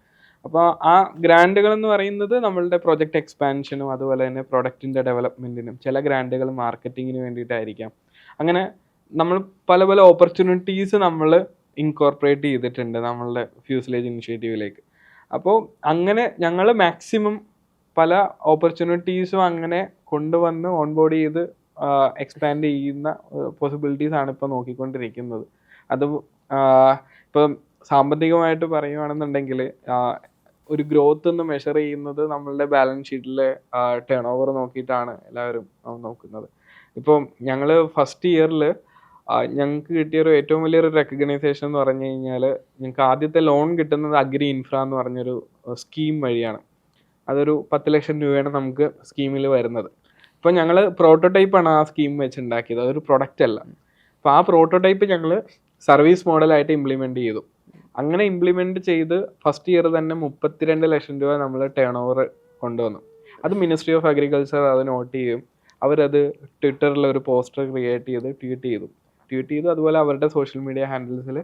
അപ്പോൾ ആ ഗ്രാൻഡുകൾ എന്ന് പറയുന്നത് നമ്മളുടെ പ്രൊജക്റ്റ് എക്സ്പാൻഷനും അതുപോലെ തന്നെ പ്രൊഡക്റ്റിൻ്റെ ഡെവലപ്മെൻറ്റിനും, ചില ഗ്രാൻഡുകൾ മാർക്കറ്റിങ്ങിന് വേണ്ടിയിട്ടായിരിക്കാം. അങ്ങനെ നമ്മൾ പല പല ഓപ്പർച്യൂണിറ്റീസ് നമ്മൾ ഇൻകോർപ്പറേറ്റ് ചെയ്തിട്ടുണ്ട് നമ്മളുടെ ഫ്യൂസലേജ് ഇനിഷ്യേറ്റീവിലേക്ക്. അപ്പോൾ അങ്ങനെ ഞങ്ങൾ മാക്സിമം പല ഓപ്പർച്യൂണിറ്റീസും അങ്ങനെ കൊണ്ടുവന്ന് ഓൺബോർഡ് ചെയ്ത് എക്സ്പാൻഡ് ചെയ്യുന്ന പോസിബിലിറ്റീസ് ആണ് ഇപ്പോൾ നോക്കിക്കൊണ്ടിരിക്കുന്നത്. അത് ഇപ്പം സാമ്പത്തികമായിട്ട് പറയുകയാണെന്നുണ്ടെങ്കിൽ ഒരു ഗ്രോത്ത് എന്ന് മെഷർ ചെയ്യുന്നത് നമ്മളുടെ ബാലൻസ് ഷീറ്റിലെ ടേൺ ഓവർ നോക്കിയിട്ടാണ് എല്ലാവരും നോക്കുന്നത്. ഇപ്പം ഞങ്ങൾ ഫസ്റ്റ് ഇയറിൽ ഞങ്ങൾക്ക് കിട്ടിയൊരു ഏറ്റവും വലിയൊരു റെക്കഗ്നൈസേഷൻ എന്ന് പറഞ്ഞു കഴിഞ്ഞാൽ, ഞങ്ങൾക്ക് ആദ്യത്തെ ലോൺ കിട്ടുന്നത് അഗ്രി ഇൻഫ്ര എന്ന് പറഞ്ഞൊരു സ്കീം വഴിയാണ്. അതൊരു 10 ലക്ഷം രൂപയാണ് നമുക്ക് സ്കീമിൽ വരുന്നത്. അപ്പോൾ ഞങ്ങൾ പ്രോട്ടോടൈപ്പാണ് ആ സ്കീം വെച്ചുണ്ടാക്കിയത്, അതൊരു പ്രൊഡക്റ്റ് അല്ല. അപ്പോൾ ആ പ്രോട്ടോടൈപ്പ് ഞങ്ങൾ സർവീസ് മോഡലായിട്ട് ഇംപ്ലിമെൻറ്റ് ചെയ്തു. അങ്ങനെ ഇംപ്ലിമെൻറ്റ് ചെയ്ത് ഫസ്റ്റ് ഇയർ തന്നെ 32 ലക്ഷം രൂപ നമ്മൾ ടേൺ ഓവർ കൊണ്ടുവന്നു. അത് മിനിസ്ട്രി ഓഫ് അഗ്രികൾച്ചർ അത് നോട്ട് ചെയ്യും. അവരത് ട്വിറ്ററിൽ ഒരു പോസ്റ്റർ ക്രിയേറ്റ് ചെയ്ത് ട്വീറ്റ് ചെയ്തു. അതുപോലെ അവരുടെ സോഷ്യൽ മീഡിയ ഹാൻഡിൽസിൽ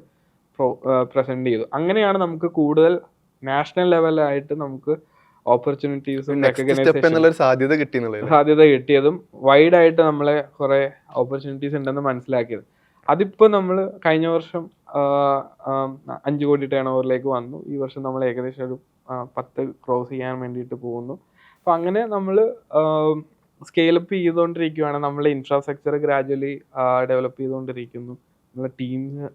പ്രസൻറ്റ് ചെയ്തു. അങ്ങനെയാണ് നമുക്ക് കൂടുതൽ നാഷണൽ ലെവലായിട്ട് നമുക്ക് ഓപ്പർച്യൂണിറ്റീസും റെക്കഗ്നൈസേഷൻ സാധ്യത കിട്ടിയതും വൈഡായിട്ട് നമ്മളെ കുറേ ഓപ്പർച്യൂണിറ്റീസ് ഉണ്ടെന്ന് മനസ്സിലാക്കിയത്. അതിപ്പോൾ നമ്മൾ കഴിഞ്ഞ വർഷം 5 കോടി ടേൺ ഓവറിലേക്ക് വന്നു. ഈ വർഷം നമ്മൾ ഏകദേശം ഒരു 10 ക്രോസ് ചെയ്യാൻ വേണ്ടിയിട്ട് പോകുന്നു. അപ്പോൾ അങ്ങനെ നമ്മൾ സ്കെയിലപ്പ് ചെയ്തുകൊണ്ടിരിക്കുകയാണ്. നമ്മളെ ഇൻഫ്രാസ്ട്രക്ചർ ഗ്രാജുവലി ഡെവലപ്പ് ചെയ്തുകൊണ്ടിരിക്കുന്നു. നമ്മളെ ടീംസ്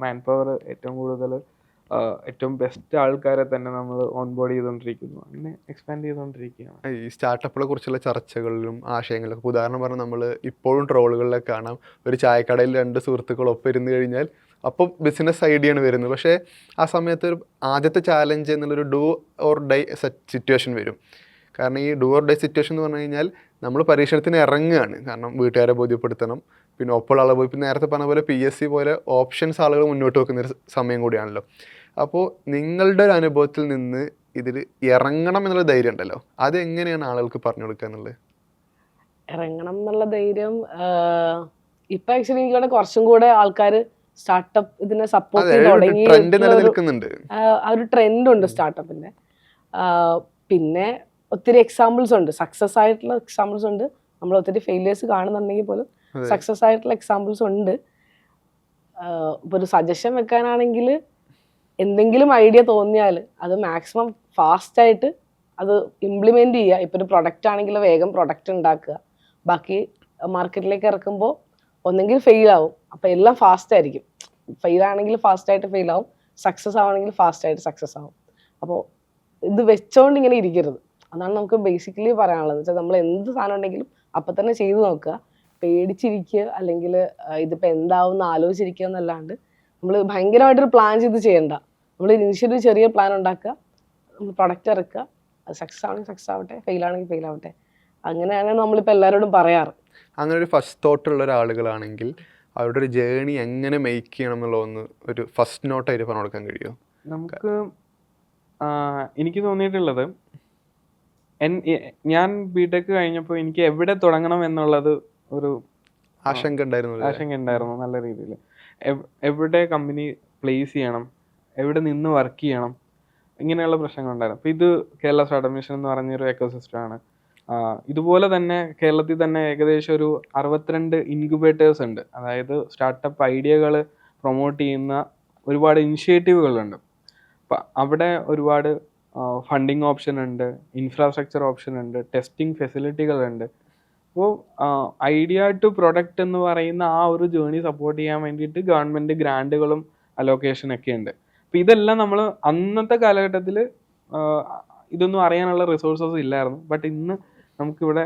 മാൻ പവർ ഏറ്റവും കൂടുതൽ ഏറ്റവും ബെസ്റ്റ് ആൾക്കാരെ തന്നെ നമ്മൾ ഓൺബോർഡ് ചെയ്തുകൊണ്ടിരിക്കുന്നു. അങ്ങനെ എക്സ്പാൻഡ് ചെയ്തുകൊണ്ടിരിക്കുകയാണ്. ഈ സ്റ്റാർട്ടപ്പുകളെ കുറിച്ചുള്ള ചർച്ചകളിലും ആശയങ്ങളിലും ഉദാഹരണം പറഞ്ഞാൽ നമ്മൾ ഇപ്പോഴും ട്രോളുകളിലൊക്കെ കാണാം, ഒരു ചായക്കടയിൽ 2 സുഹൃത്തുക്കൾ ഒപ്പം ഇരുന്ന് കഴിഞ്ഞാൽ അപ്പോൾ ബിസിനസ് ഐഡിയ ആണ് വരുന്നത്. പക്ഷേ ആ സമയത്ത് ഒരു ആദ്യത്തെ ചാലഞ്ച് എന്നുള്ളൊരു ഡു ഓർ ഡൈ സിറ്റുവേഷൻ വരും. കാരണം ഈ ഡു ഓർ ഡൈ സിറ്റുവേഷൻ എന്ന് പറഞ്ഞു കഴിഞ്ഞാൽ നമ്മൾ പരീക്ഷണത്തിന് ഇറങ്ങുകയാണ്. കാരണം വീട്ടുകാരെ ബോധ്യപ്പെടുത്തണം, പിന്നെ ഒപ്പമുള്ള ആളെ പോയി, പിന്നെ നേരത്തെ പറഞ്ഞ പോലെ PSC പോലെ ഓപ്ഷൻസ് ആളുകൾ മുന്നോട്ട് വെക്കുന്നൊരു സമയം കൂടിയാണല്ലോ. അപ്പോൾ നിങ്ങളുടെ ഒരു അനുഭവത്തിൽ നിന്ന് ഇതിൽ ഇറങ്ങണം എന്നുള്ള ധൈര്യം ഉണ്ടല്ലോ, അത് എങ്ങനെയാണ് ആളുകൾക്ക് പറഞ്ഞു കൊടുക്കുക എന്നുള്ളത്? ഇറങ്ങണം എന്നുള്ള ധൈര്യം ഇപ്പൊ ആക്ച്വലി എനിക്കവിടെ കുറച്ചും കൂടെ ആൾക്കാർ സ്റ്റാർട്ടപ്പ് ഇതിനെ സപ്പോർട്ട് ചെയ്ത് തുടങ്ങി. ആ ഒരു ട്രെൻഡ് ഉണ്ട് സ്റ്റാർട്ടപ്പിന്റെ. പിന്നെ ഒത്തിരി എക്സാമ്പിൾസ് ഉണ്ട്, സക്സസ് ആയിട്ടുള്ള എക്സാമ്പിൾസ് ഉണ്ട്. നമ്മൾ ഒത്തിരി ഫെയിലിയേഴ്സ് കാണുന്നുണ്ടെങ്കിൽ പോലും സക്സസ് ആയിട്ടുള്ള എക്സാമ്പിൾസ് ഉണ്ട്. ഇപ്പോൾ ഒരു സജഷൻ വെക്കാനാണെങ്കിൽ, എന്തെങ്കിലും ഐഡിയ തോന്നിയാൽ അത് മാക്സിമം ഫാസ്റ്റായിട്ട് അത് ഇംപ്ലിമെൻറ്റ് ചെയ്യുക. ഇപ്പോൾ ഒരു പ്രൊഡക്റ്റ് ആണെങ്കിൽ വേഗം പ്രൊഡക്റ്റ് ഉണ്ടാക്കുക. ബാക്കി മാർക്കറ്റിലേക്ക് ഇറക്കുമ്പോൾ ഒന്നെങ്കിൽ ഫെയിൽ ആവും, അപ്പോൾ എല്ലാം ഫാസ്റ്റ് ആയിരിക്കും. ഫെയിൽ ആണെങ്കിൽ ഫാസ്റ്റായിട്ട് ഫെയിൽ ആവും, സക്സസ് ആവണമെങ്കിൽ ഫാസ്റ്റായിട്ട് സക്സസ് ആവും. അപ്പോൾ ഇത് വെച്ചോണ്ട് ഇങ്ങനെ ഇരിക്കരുത്, അതാണ് നമുക്ക് ബേസിക്കലി പറയാനുള്ളത്. വെച്ചാൽ നമ്മൾ എന്ത് സാധനം ഉണ്ടെങ്കിലും അപ്പം തന്നെ ചെയ്തു നോക്കുക. പേടിച്ചിരിക്കുക അല്ലെങ്കിൽ ഇതിപ്പോൾ എന്താവും എന്ന് ആലോചിച്ചിരിക്കുക എന്നല്ലാണ്ട് നമ്മൾ ഭയങ്കരമായിട്ടൊരു പ്ലാൻ ചെയ്ത് ചെയ്യണ്ട. നമ്മൾ ഇനിഷ്യലി ചെറിയ പ്ലാൻ ഉണ്ടാക്കുക, നമ്മൾ പ്രൊഡക്റ്റ് ഇറക്കുക, അത് സക്സസ് ആണെങ്കിൽ സക്സസ് ആവട്ടെ, ഫെയിൽ ആണെങ്കിൽ ഫെയിൽ ആവട്ടെ. അങ്ങനെയാണ് നമ്മളിപ്പോൾ എല്ലാവരോടും പറയാറ്. അങ്ങനെ ഒരു ഫസ്റ്റ് തോട്ടുള്ള ഒരാളുകളാണെങ്കിൽ അവരുടെ ഒരു ജേണി എങ്ങനെ മേക്ക് ചെയ്യണം എന്നുള്ളതൊന്ന് ഒരു ഫസ്റ്റ് നോട്ടായിട്ട് പറഞ്ഞു കൊടുക്കാൻ കഴിയുമോ? നമുക്ക് എനിക്ക് തോന്നിയിട്ടുള്ളത്, ഞാൻ ബിടെക് കഴിഞ്ഞപ്പോൾ എനിക്ക് എവിടെ തുടങ്ങണം എന്നുള്ളത് ഒരു ആശങ്ക ഉണ്ടായിരുന്നു നല്ല രീതിയിൽ. എവിടെ കമ്പനി പ്ലേസ് ചെയ്യണം, എവിടെ നിന്ന് വർക്ക് ചെയ്യണം, ഇങ്ങനെയുള്ള പ്രശ്നങ്ങളുണ്ടായിരുന്നു. അപ്പോൾ ഇത് കേരള സ്റ്റാർട്ടപ്പ് മിഷൻ എന്ന് പറഞ്ഞൊരു എക്കോസിസ്റ്റമാണ്. ഇതുപോലെ തന്നെ കേരളത്തിൽ തന്നെ ഏകദേശം ഒരു 62 ഇൻക്യുബേറ്റേഴ്സ് ഉണ്ട്. അതായത് സ്റ്റാർട്ടപ്പ് ഐഡിയകൾ പ്രൊമോട്ട് ചെയ്യുന്ന ഒരുപാട് ഇനിഷ്യേറ്റീവുകളുണ്ട്. അപ്പം അവിടെ ഒരുപാട് ഫണ്ടിങ് ഓപ്ഷൻ ഉണ്ട്, ഇൻഫ്രാസ്ട്രക്ചർ ഓപ്ഷൻ ഉണ്ട്, ടെസ്റ്റിംഗ് ഫെസിലിറ്റികളുണ്ട്. അപ്പോൾ ഐഡിയ ടു പ്രൊഡക്റ്റ് എന്ന് പറയുന്ന ആ ഒരു ജേണി സപ്പോർട്ട് ചെയ്യാൻ വേണ്ടിയിട്ട് ഗവൺമെൻറ് ഗ്രാൻഡുകളും അലോക്കേഷനൊക്കെ ഉണ്ട്. അപ്പോൾ ഇതെല്ലാം നമ്മൾ അന്നത്തെ കാലഘട്ടത്തിൽ ഇതൊന്നും അറിയാനുള്ള റിസോഴ്സസ് ഇല്ലായിരുന്നു. ബട്ട് ഇന്ന് നമുക്കിവിടെ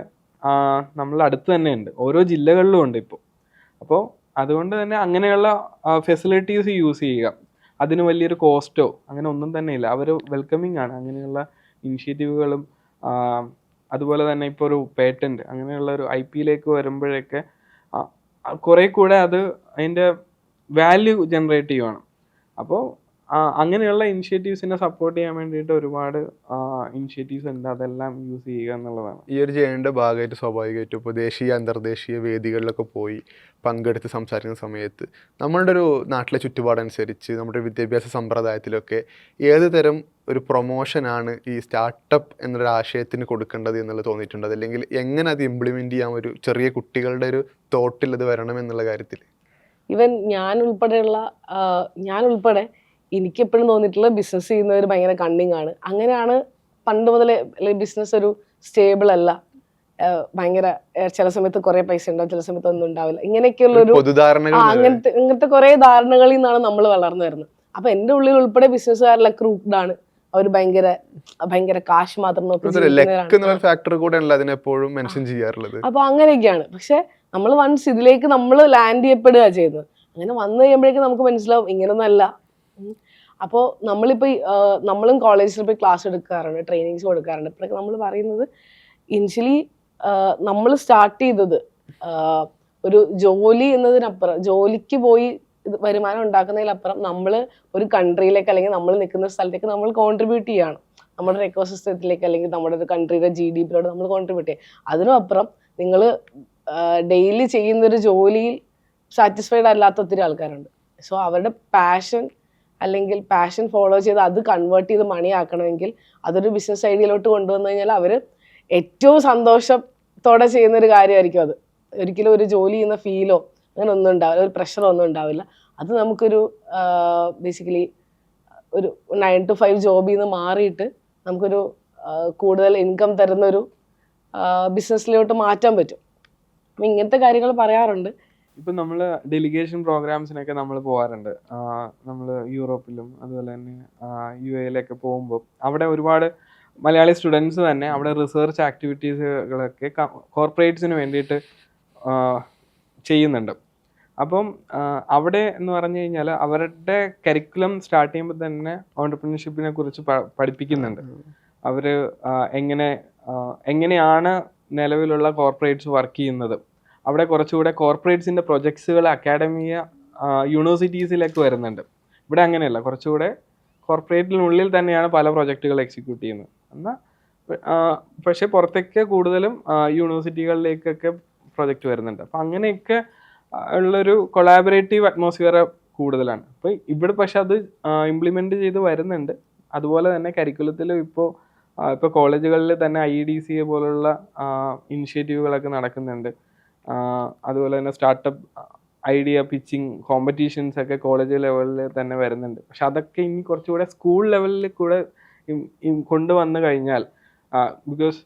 നമ്മളെ അടുത്ത് തന്നെ ഉണ്ട്, ഓരോ ജില്ലകളിലും ഉണ്ട് ഇപ്പോൾ. അപ്പോൾ അതുകൊണ്ട് തന്നെ അങ്ങനെയുള്ള ഫെസിലിറ്റീസ് യൂസ് ചെയ്യുക. അതിന് വലിയൊരു കോസ്റ്റോ അങ്ങനെ ഒന്നും തന്നെ ഇല്ല. അവർ വെൽക്കമിങ് ആണ് അങ്ങനെയുള്ള ഇനിഷ്യേറ്റീവുകളും. അതുപോലെ തന്നെ ഇപ്പോൾ ഒരു പേറ്റൻറ്റ് അങ്ങനെയുള്ള ഒരു IP വരുമ്പോഴൊക്കെ കുറേ കൂടെ അത് അതിൻ്റെ വാല്യൂ ജനറേറ്റ് ചെയ്യുവാണ്. അപ്പോൾ അങ്ങനെയുള്ള ഇനിഷ്യേറ്റീവ്സിനെ സപ്പോർട്ട് ചെയ്യാൻ വേണ്ടിയിട്ട് ഒരുപാട് ഇനിഷ്യേറ്റീവ്സ് ഉണ്ട്. അതെല്ലാം യൂസ് ചെയ്യുക എന്നുള്ളതാണ്. ഈ ഒരു ജേണിൻ്റെ ഭാഗമായിട്ട് സ്വാഭാവികമായിട്ടും ഇപ്പോൾ ദേശീയ അന്തർദേശീയ വേദികളിലൊക്കെ പോയി പങ്കെടുത്ത് സംസാരിക്കുന്ന സമയത്ത് നമ്മളുടെ ഒരു നാട്ടിലെ ചുറ്റുപാടനുസരിച്ച് നമ്മുടെ വിദ്യാഭ്യാസ സമ്പ്രദായത്തിലൊക്കെ ഏത് തരം ഒരു പ്രൊമോഷനാണ് ഈ സ്റ്റാർട്ടപ്പ് എന്നൊരു ആശയത്തിന് കൊടുക്കേണ്ടത് എന്നുള്ളത് തോന്നിയിട്ടുണ്ട്? അല്ലെങ്കിൽ എങ്ങനെ അത് ഇംപ്ലിമെൻ്റ് ചെയ്യാൻ ഒരു ചെറിയ കുട്ടികളുടെ ഒരു തോട്ടിൽ അത് വരണം എന്നുള്ള കാര്യത്തിൽ? ഈവൻ ഞാൻ ഉൾപ്പെടെ എനിക്കെപ്പോഴും തോന്നിയിട്ടുള്ള ബിസിനസ് ചെയ്യുന്നവർ ഭയങ്കര കണ്ണിങ് ആണ്. അങ്ങനെയാണ് പണ്ട് മുതലേ. ബിസിനസ് ഒരു സ്റ്റേബിൾ അല്ല, ഭയങ്കര ചില സമയത്ത് കുറെ പൈസ ഉണ്ടാവും, ചില സമയത്ത് ഒന്നും ഉണ്ടാവില്ല. ഇങ്ങനെയൊക്കെയുള്ളൊരു അങ്ങനത്തെ കുറെ ധാരണകളിൽ നിന്നാണ് നമ്മൾ വളർന്നു വരുന്നത്. അപ്പൊ എന്റെ ഉള്ളിൽ ഉൾപ്പെടെ ബിസിനസ്സുകാരെല്ലാം ക്രൂക്ക്ഡാണ്. അവർ ഭയങ്കര കാശ് മാത്രം നോക്കി. അപ്പൊ അങ്ങനെയൊക്കെയാണ്. പക്ഷെ നമ്മൾ വൺസ് ഇതിലേക്ക് നമ്മൾ ലാൻഡ് ചെയ്യപ്പെടുക ചെയ്യുന്നത്. അങ്ങനെ വന്നു കഴിയുമ്പോഴേക്കും നമുക്ക് മനസ്സിലാവും ഇങ്ങനൊന്നും അല്ല. അപ്പോൾ നമ്മളും കോളേജിൽ പോയി ക്ലാസ് എടുക്കാറുണ്ട്, ട്രെയിനിങ്സ് കൊടുക്കാറുണ്ട്. ഇപ്പോഴൊക്കെ നമ്മൾ പറയുന്നത് ഇനിഷ്യലി നമ്മൾ സ്റ്റാർട്ട് ചെയ്തത് ഒരു ജോലി എന്നതിനപ്പുറം, ജോലിക്ക് പോയി വരുമാനം ഉണ്ടാക്കുന്നതിലപ്പുറം നമ്മൾ ഒരു കൺട്രിയിലേക്ക് അല്ലെങ്കിൽ നമ്മൾ നിൽക്കുന്ന സ്ഥലത്തേക്ക് നമ്മൾ കോൺട്രിബ്യൂട്ട് ചെയ്യണം. നമ്മുടെ ഒരു എക്കോസിസ്റ്റത്തിലേക്ക് അല്ലെങ്കിൽ നമ്മുടെ ഒരു കൺട്രിയുടെ GDP-യോട് നമ്മൾ കോൺട്രിബ്യൂട്ട് ചെയ്യും. അതിനും അപ്പുറം നിങ്ങൾ ഡെയിലി ചെയ്യുന്നൊരു ജോലിയിൽ സാറ്റിസ്ഫൈഡ് അല്ലാത്ത ഒത്തിരി ആൾക്കാരുണ്ട്. സോ അവരുടെ പാഷൻ ഫോളോ ചെയ്ത് അത് കൺവേർട്ട് ചെയ്ത് മണി ആക്കണമെങ്കിൽ അതൊരു ബിസിനസ് ഐഡിയയിലോട്ട് കൊണ്ടുവന്നു കഴിഞ്ഞാൽ അവർ ഏറ്റവും സന്തോഷത്തോടെ ചെയ്യുന്നൊരു കാര്യമായിരിക്കും അത്. ഒരിക്കലും ഒരു ജോലി ചെയ്യുന്ന ഫീലോ അങ്ങനെ ഒന്നും ഉണ്ടാവില്ല, ഒരു പ്രഷറോ ഒന്നും ഉണ്ടാവില്ല. അത് നമുക്കൊരു ബേസിക്കലി ഒരു 9 to 5 ജോബിൽ നിന്ന് മാറിയിട്ട് നമുക്കൊരു കൂടുതൽ ഇൻകം തരുന്നൊരു ബിസിനസ്സിലോട്ട് മാറ്റാൻ പറ്റും. അപ്പം ഇങ്ങനത്തെ കാര്യങ്ങൾ പറയാറുണ്ട്. ഇപ്പം നമ്മൾ ഡെലിഗേഷൻ പ്രോഗ്രാംസിനൊക്കെ നമ്മൾ പോകാറുണ്ട്. നമ്മൾ യൂറോപ്പിലും അതുപോലെ തന്നെ UAE പോകുമ്പോൾ അവിടെ ഒരുപാട് മലയാളി സ്റ്റുഡൻസ് തന്നെ അവിടെ റിസർച്ച് ആക്ടിവിറ്റീസുകളൊക്കെ കോർപ്പറേറ്റ്സിന് വേണ്ടിയിട്ട് ചെയ്യുന്നുണ്ട്. അപ്പം അവിടെ എന്ന് പറഞ്ഞു കഴിഞ്ഞാൽ അവരുടെ കരിക്കുലം സ്റ്റാർട്ട് ചെയ്യുമ്പോൾ തന്നെ ഓൺടർപ്രണർഷിപ്പിനെ കുറിച്ച് പഠിപ്പിക്കുന്നുണ്ട്. അവർ എങ്ങനെയാണ് നിലവിലുള്ള കോർപ്പറേറ്റ്സ് വർക്ക് ചെയ്യുന്നത്. അവിടെ കുറച്ചുകൂടെ കോർപ്പറേറ്റ്സിൻ്റെ പ്രൊജക്ട്സുകൾ അക്കാഡമിയ യൂണിവേഴ്സിറ്റീസിലേക്ക് വരുന്നുണ്ട്. ഇവിടെ അങ്ങനെയല്ല, കുറച്ചുകൂടെ കോർപ്പറേറ്റിനുള്ളിൽ തന്നെയാണ് പല പ്രൊജക്റ്റുകൾ എക്സിക്യൂട്ട് ചെയ്യുന്നത്. എന്നാൽ പക്ഷേ പുറത്തേക്ക് കൂടുതലും യൂണിവേഴ്സിറ്റികളിലേക്കൊക്കെ പ്രൊജക്റ്റ് വരുന്നുണ്ട്. അപ്പം അങ്ങനെയൊക്കെ ഉള്ളൊരു കൊളാബറേറ്റീവ് അറ്റ്മോസ്ഫിയർ കൂടുതലാണ്. അപ്പോൾ ഇവിടെ പക്ഷെ അത് ഇംപ്ലിമെൻ്റ് ചെയ്ത് വരുന്നുണ്ട്. അതുപോലെ തന്നെ കരിക്കുലത്തിലും ഇപ്പോൾ കോളേജുകളിൽ തന്നെ IEDCA പോലുള്ള ഇനിഷ്യേറ്റീവുകളൊക്കെ നടക്കുന്നുണ്ട്. അതുപോലെ തന്നെ സ്റ്റാർട്ടപ്പ് ഐഡിയ പിച്ചിങ് കോമ്പറ്റീഷൻസ് ഒക്കെ കോളേജ് ലെവലിൽ തന്നെ വരുന്നുണ്ട്. പക്ഷെ അതൊക്കെ ഇനി കുറച്ചുകൂടെ സ്കൂൾ ലെവലിൽ കൂടെ കൊണ്ടുവന്നു കഴിഞ്ഞാൽ, ബിക്കോസ്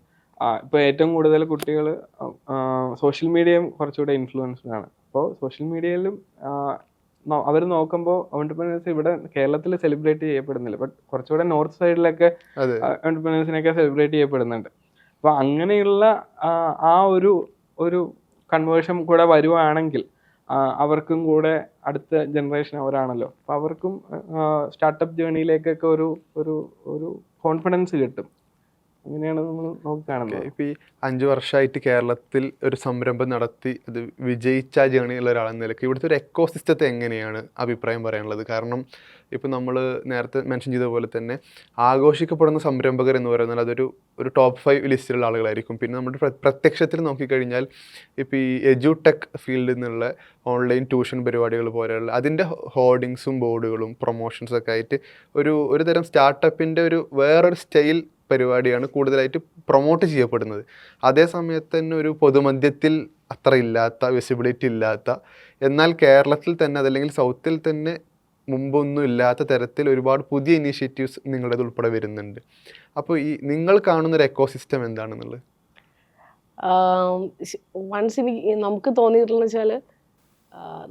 ഇപ്പോൾ ഏറ്റവും കൂടുതൽ കുട്ടികൾ സോഷ്യൽ മീഡിയയും കുറച്ചുകൂടെ ഇൻഫ്ലുവൻസ്ഡ് ആണ്. അപ്പോൾ സോഷ്യൽ മീഡിയയിലും അവർ നോക്കുമ്പോൾ ഓൺടർപ്രണേഴ്സ് ഇവിടെ കേരളത്തിൽ സെലിബ്രേറ്റ് ചെയ്യപ്പെടുന്നില്ല, ബട്ട് കുറച്ചുകൂടെ നോർത്ത് സൈഡിലൊക്കെ ഓൺടർപ്രണേഴ്സിനെയൊക്കെ സെലിബ്രേറ്റ് ചെയ്യപ്പെടുന്നുണ്ട്. അപ്പോൾ അങ്ങനെയുള്ള ആ ഒരു കൺവേർഷൻ കൂടെ വരുവാണെങ്കിൽ അവർക്കും കൂടെ അടുത്ത ജനറേഷൻ അവരാണല്ലോ, അപ്പോൾ അവർക്കും സ്റ്റാർട്ടപ്പ് ജേണിയിലേക്കൊക്കെ ഒരു കോൺഫിഡൻസ് കിട്ടും. അങ്ങനെയാണ് നമ്മൾ നോക്കി കാണുന്നത്. ഇപ്പോൾ ഈ 5 വർഷമായിട്ട് കേരളത്തിൽ ഒരു സംരംഭം നടത്തി അത് വിജയിച്ച ജേണിയുള്ള ഒരാളെന്ന നിലയ്ക്ക് ഇവിടുത്തെ ഒരു എക്കോസിസ്റ്റത്തെ എങ്ങനെയാണ് അഭിപ്രായം പറയാനുള്ളത്? കാരണം ഇപ്പോൾ നമ്മൾ നേരത്തെ മെൻഷൻ ചെയ്ത പോലെ തന്നെ ആഘോഷിക്കപ്പെടുന്ന സംരംഭകർ എന്ന് പറയുന്നത് ഒരു ടോപ്പ് 5 ലിസ്റ്റിലുള്ള ആളുകളായിരിക്കും. പിന്നെ നമ്മുടെ പ്രത്യക്ഷത്തിൽ നോക്കിക്കഴിഞ്ഞാൽ ഇപ്പോൾ ഈ എഡ്യൂടെക് ഫീൽഡിൽ നിന്നുള്ള ഓൺലൈൻ ട്യൂഷൻ പരിപാടികൾ പോലെയുള്ള അതിൻ്റെ ഹോർഡിങ്സും ബോർഡുകളും പ്രൊമോഷൻസൊക്കെ ആയിട്ട് ഒരു തരം സ്റ്റാർട്ടപ്പിൻ്റെ വേറൊരു സ്റ്റൈൽ പരിപാടിയാണ് കൂടുതലായിട്ട് പ്രൊമോട്ട് ചെയ്യപ്പെടുന്നത്. അതേ സമയത്ത് തന്നെ ഒരു പൊതുമധ്യത്തിൽ അത്ര ഇല്ലാത്ത, വിസിബിലിറ്റി ഇല്ലാത്ത, എന്നാൽ കേരളത്തിൽ തന്നെ അതല്ലെങ്കിൽ സൗത്തിൽ തന്നെ മുമ്പൊന്നും ഇല്ലാത്ത തരത്തിൽ ഒരുപാട് പുതിയ ഇനീഷ്യേറ്റീവ്സ് നിങ്ങളുടേത് ഉൾപ്പെടെ വരുന്നുണ്ട്. അപ്പോൾ ഈ നിങ്ങൾ കാണുന്നൊരു എക്കോസിസ്റ്റം എന്താണെന്നുള്ളത്? വൺസ് നമുക്ക് തോന്നിയിട്ടുള്ള വെച്ചാൽ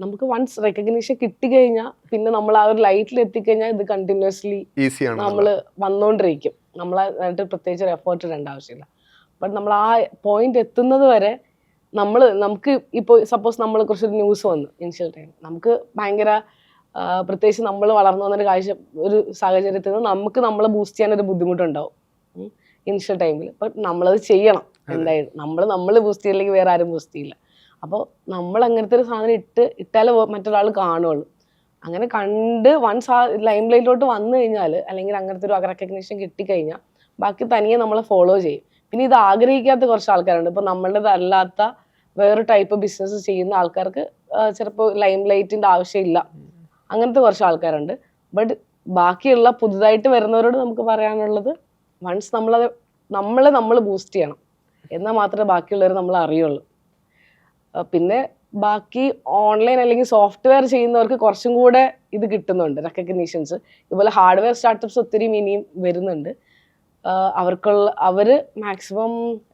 നമുക്ക് വൺസ് റെക്കഗ്നീഷൻ കിട്ടിക്കഴിഞ്ഞാൽ പിന്നെ നമ്മൾ ആ ഒരു ലൈറ്റിൽ എത്തിക്കഴിഞ്ഞാൽ ഇത് കണ്ടിന്യൂസ്ലി ഈസിയാണ്, നമ്മൾ വന്നുകൊണ്ടിരിക്കും. നമ്മളായിട്ട് പ്രത്യേകിച്ച് ഒരു എഫേർട്ട് ഇടേണ്ട ആവശ്യമില്ല. ബട്ട് നമ്മൾ ആ പോയിന്റ് എത്തുന്നത് വരെ നമുക്ക് ഇപ്പോൾ സപ്പോസ് നമ്മളെ കുറിച്ചൊരു ന്യൂസ് വന്നു ഇനിഷ്യൽ ടൈം, നമുക്ക് ഭയങ്കര പ്രത്യേകിച്ച് നമ്മൾ വളർന്നു വന്നൊരു ഒരു സാഹചര്യത്തിൽ നിന്ന് നമുക്ക് നമ്മളെ ബൂസ്റ്റ് ചെയ്യാനൊരു ബുദ്ധിമുട്ടുണ്ടാവും ഇനിഷ്യൽ ടൈമിൽ. ബട്ട് നമ്മളത് ചെയ്യണം എന്തായാലും. നമ്മൾ ബൂസ്റ്റ് ചെയ്യില്ലെങ്കിൽ വേറെ ആരും ബൂസ്റ്റ് ചെയ്യില്ല. അപ്പോൾ നമ്മൾ അങ്ങനത്തെ ഒരു സാധനം ഇട്ടാലേ മറ്റൊരാൾ കാണുള്ളൂ. അങ്ങനെ കണ്ട് വൺസ് ആ ലൈം ലൈറ്റിലോട്ട് വന്നു കഴിഞ്ഞാൽ അല്ലെങ്കിൽ അങ്ങനത്തെ ഒരു റെക്കഗ്നീഷൻ കിട്ടിക്കഴിഞ്ഞാൽ ബാക്കി തനിയെ നമ്മളെ ഫോളോ ചെയ്യും. പിന്നെ ഇത് ആഗ്രഹിക്കാത്ത കുറച്ച് ആൾക്കാരുണ്ട്. ഇപ്പോൾ നമ്മളുടേതല്ലാത്ത വേറെ ടൈപ്പ് ബിസിനസ് ചെയ്യുന്ന ആൾക്കാർക്ക് ചിലപ്പോൾ ലൈം ലൈറ്റിൻ്റെ ആവശ്യമില്ല. അങ്ങനത്തെ കുറച്ച് ആൾക്കാരുണ്ട്. ബട്ട് ബാക്കിയുള്ള പുതുതായിട്ട് വരുന്നവരോട് നമുക്ക് പറയാനുള്ളത് വൺസ് നമ്മൾ ബൂസ്റ്റ് ചെയ്യണം, എന്നാൽ മാത്രമേ ബാക്കിയുള്ളവർ നമ്മൾ അറിയുള്ളൂ. പിന്നെ ബാക്കി ഓൺലൈൻ അല്ലെങ്കിൽ സോഫ്റ്റ്വെയർ ചെയ്യുന്നവർക്ക് കുറച്ചും കൂടെ ഇത് കിട്ടുന്നുണ്ട് റെക്കഗ്നീഷൻസ്. ഇതുപോലെ ഹാർഡ്വെയർ സ്റ്റാർട്ടപ്സ് ഒത്തിരി ഇനിയും വരുന്നുണ്ട്. അവർ മാക്സിമം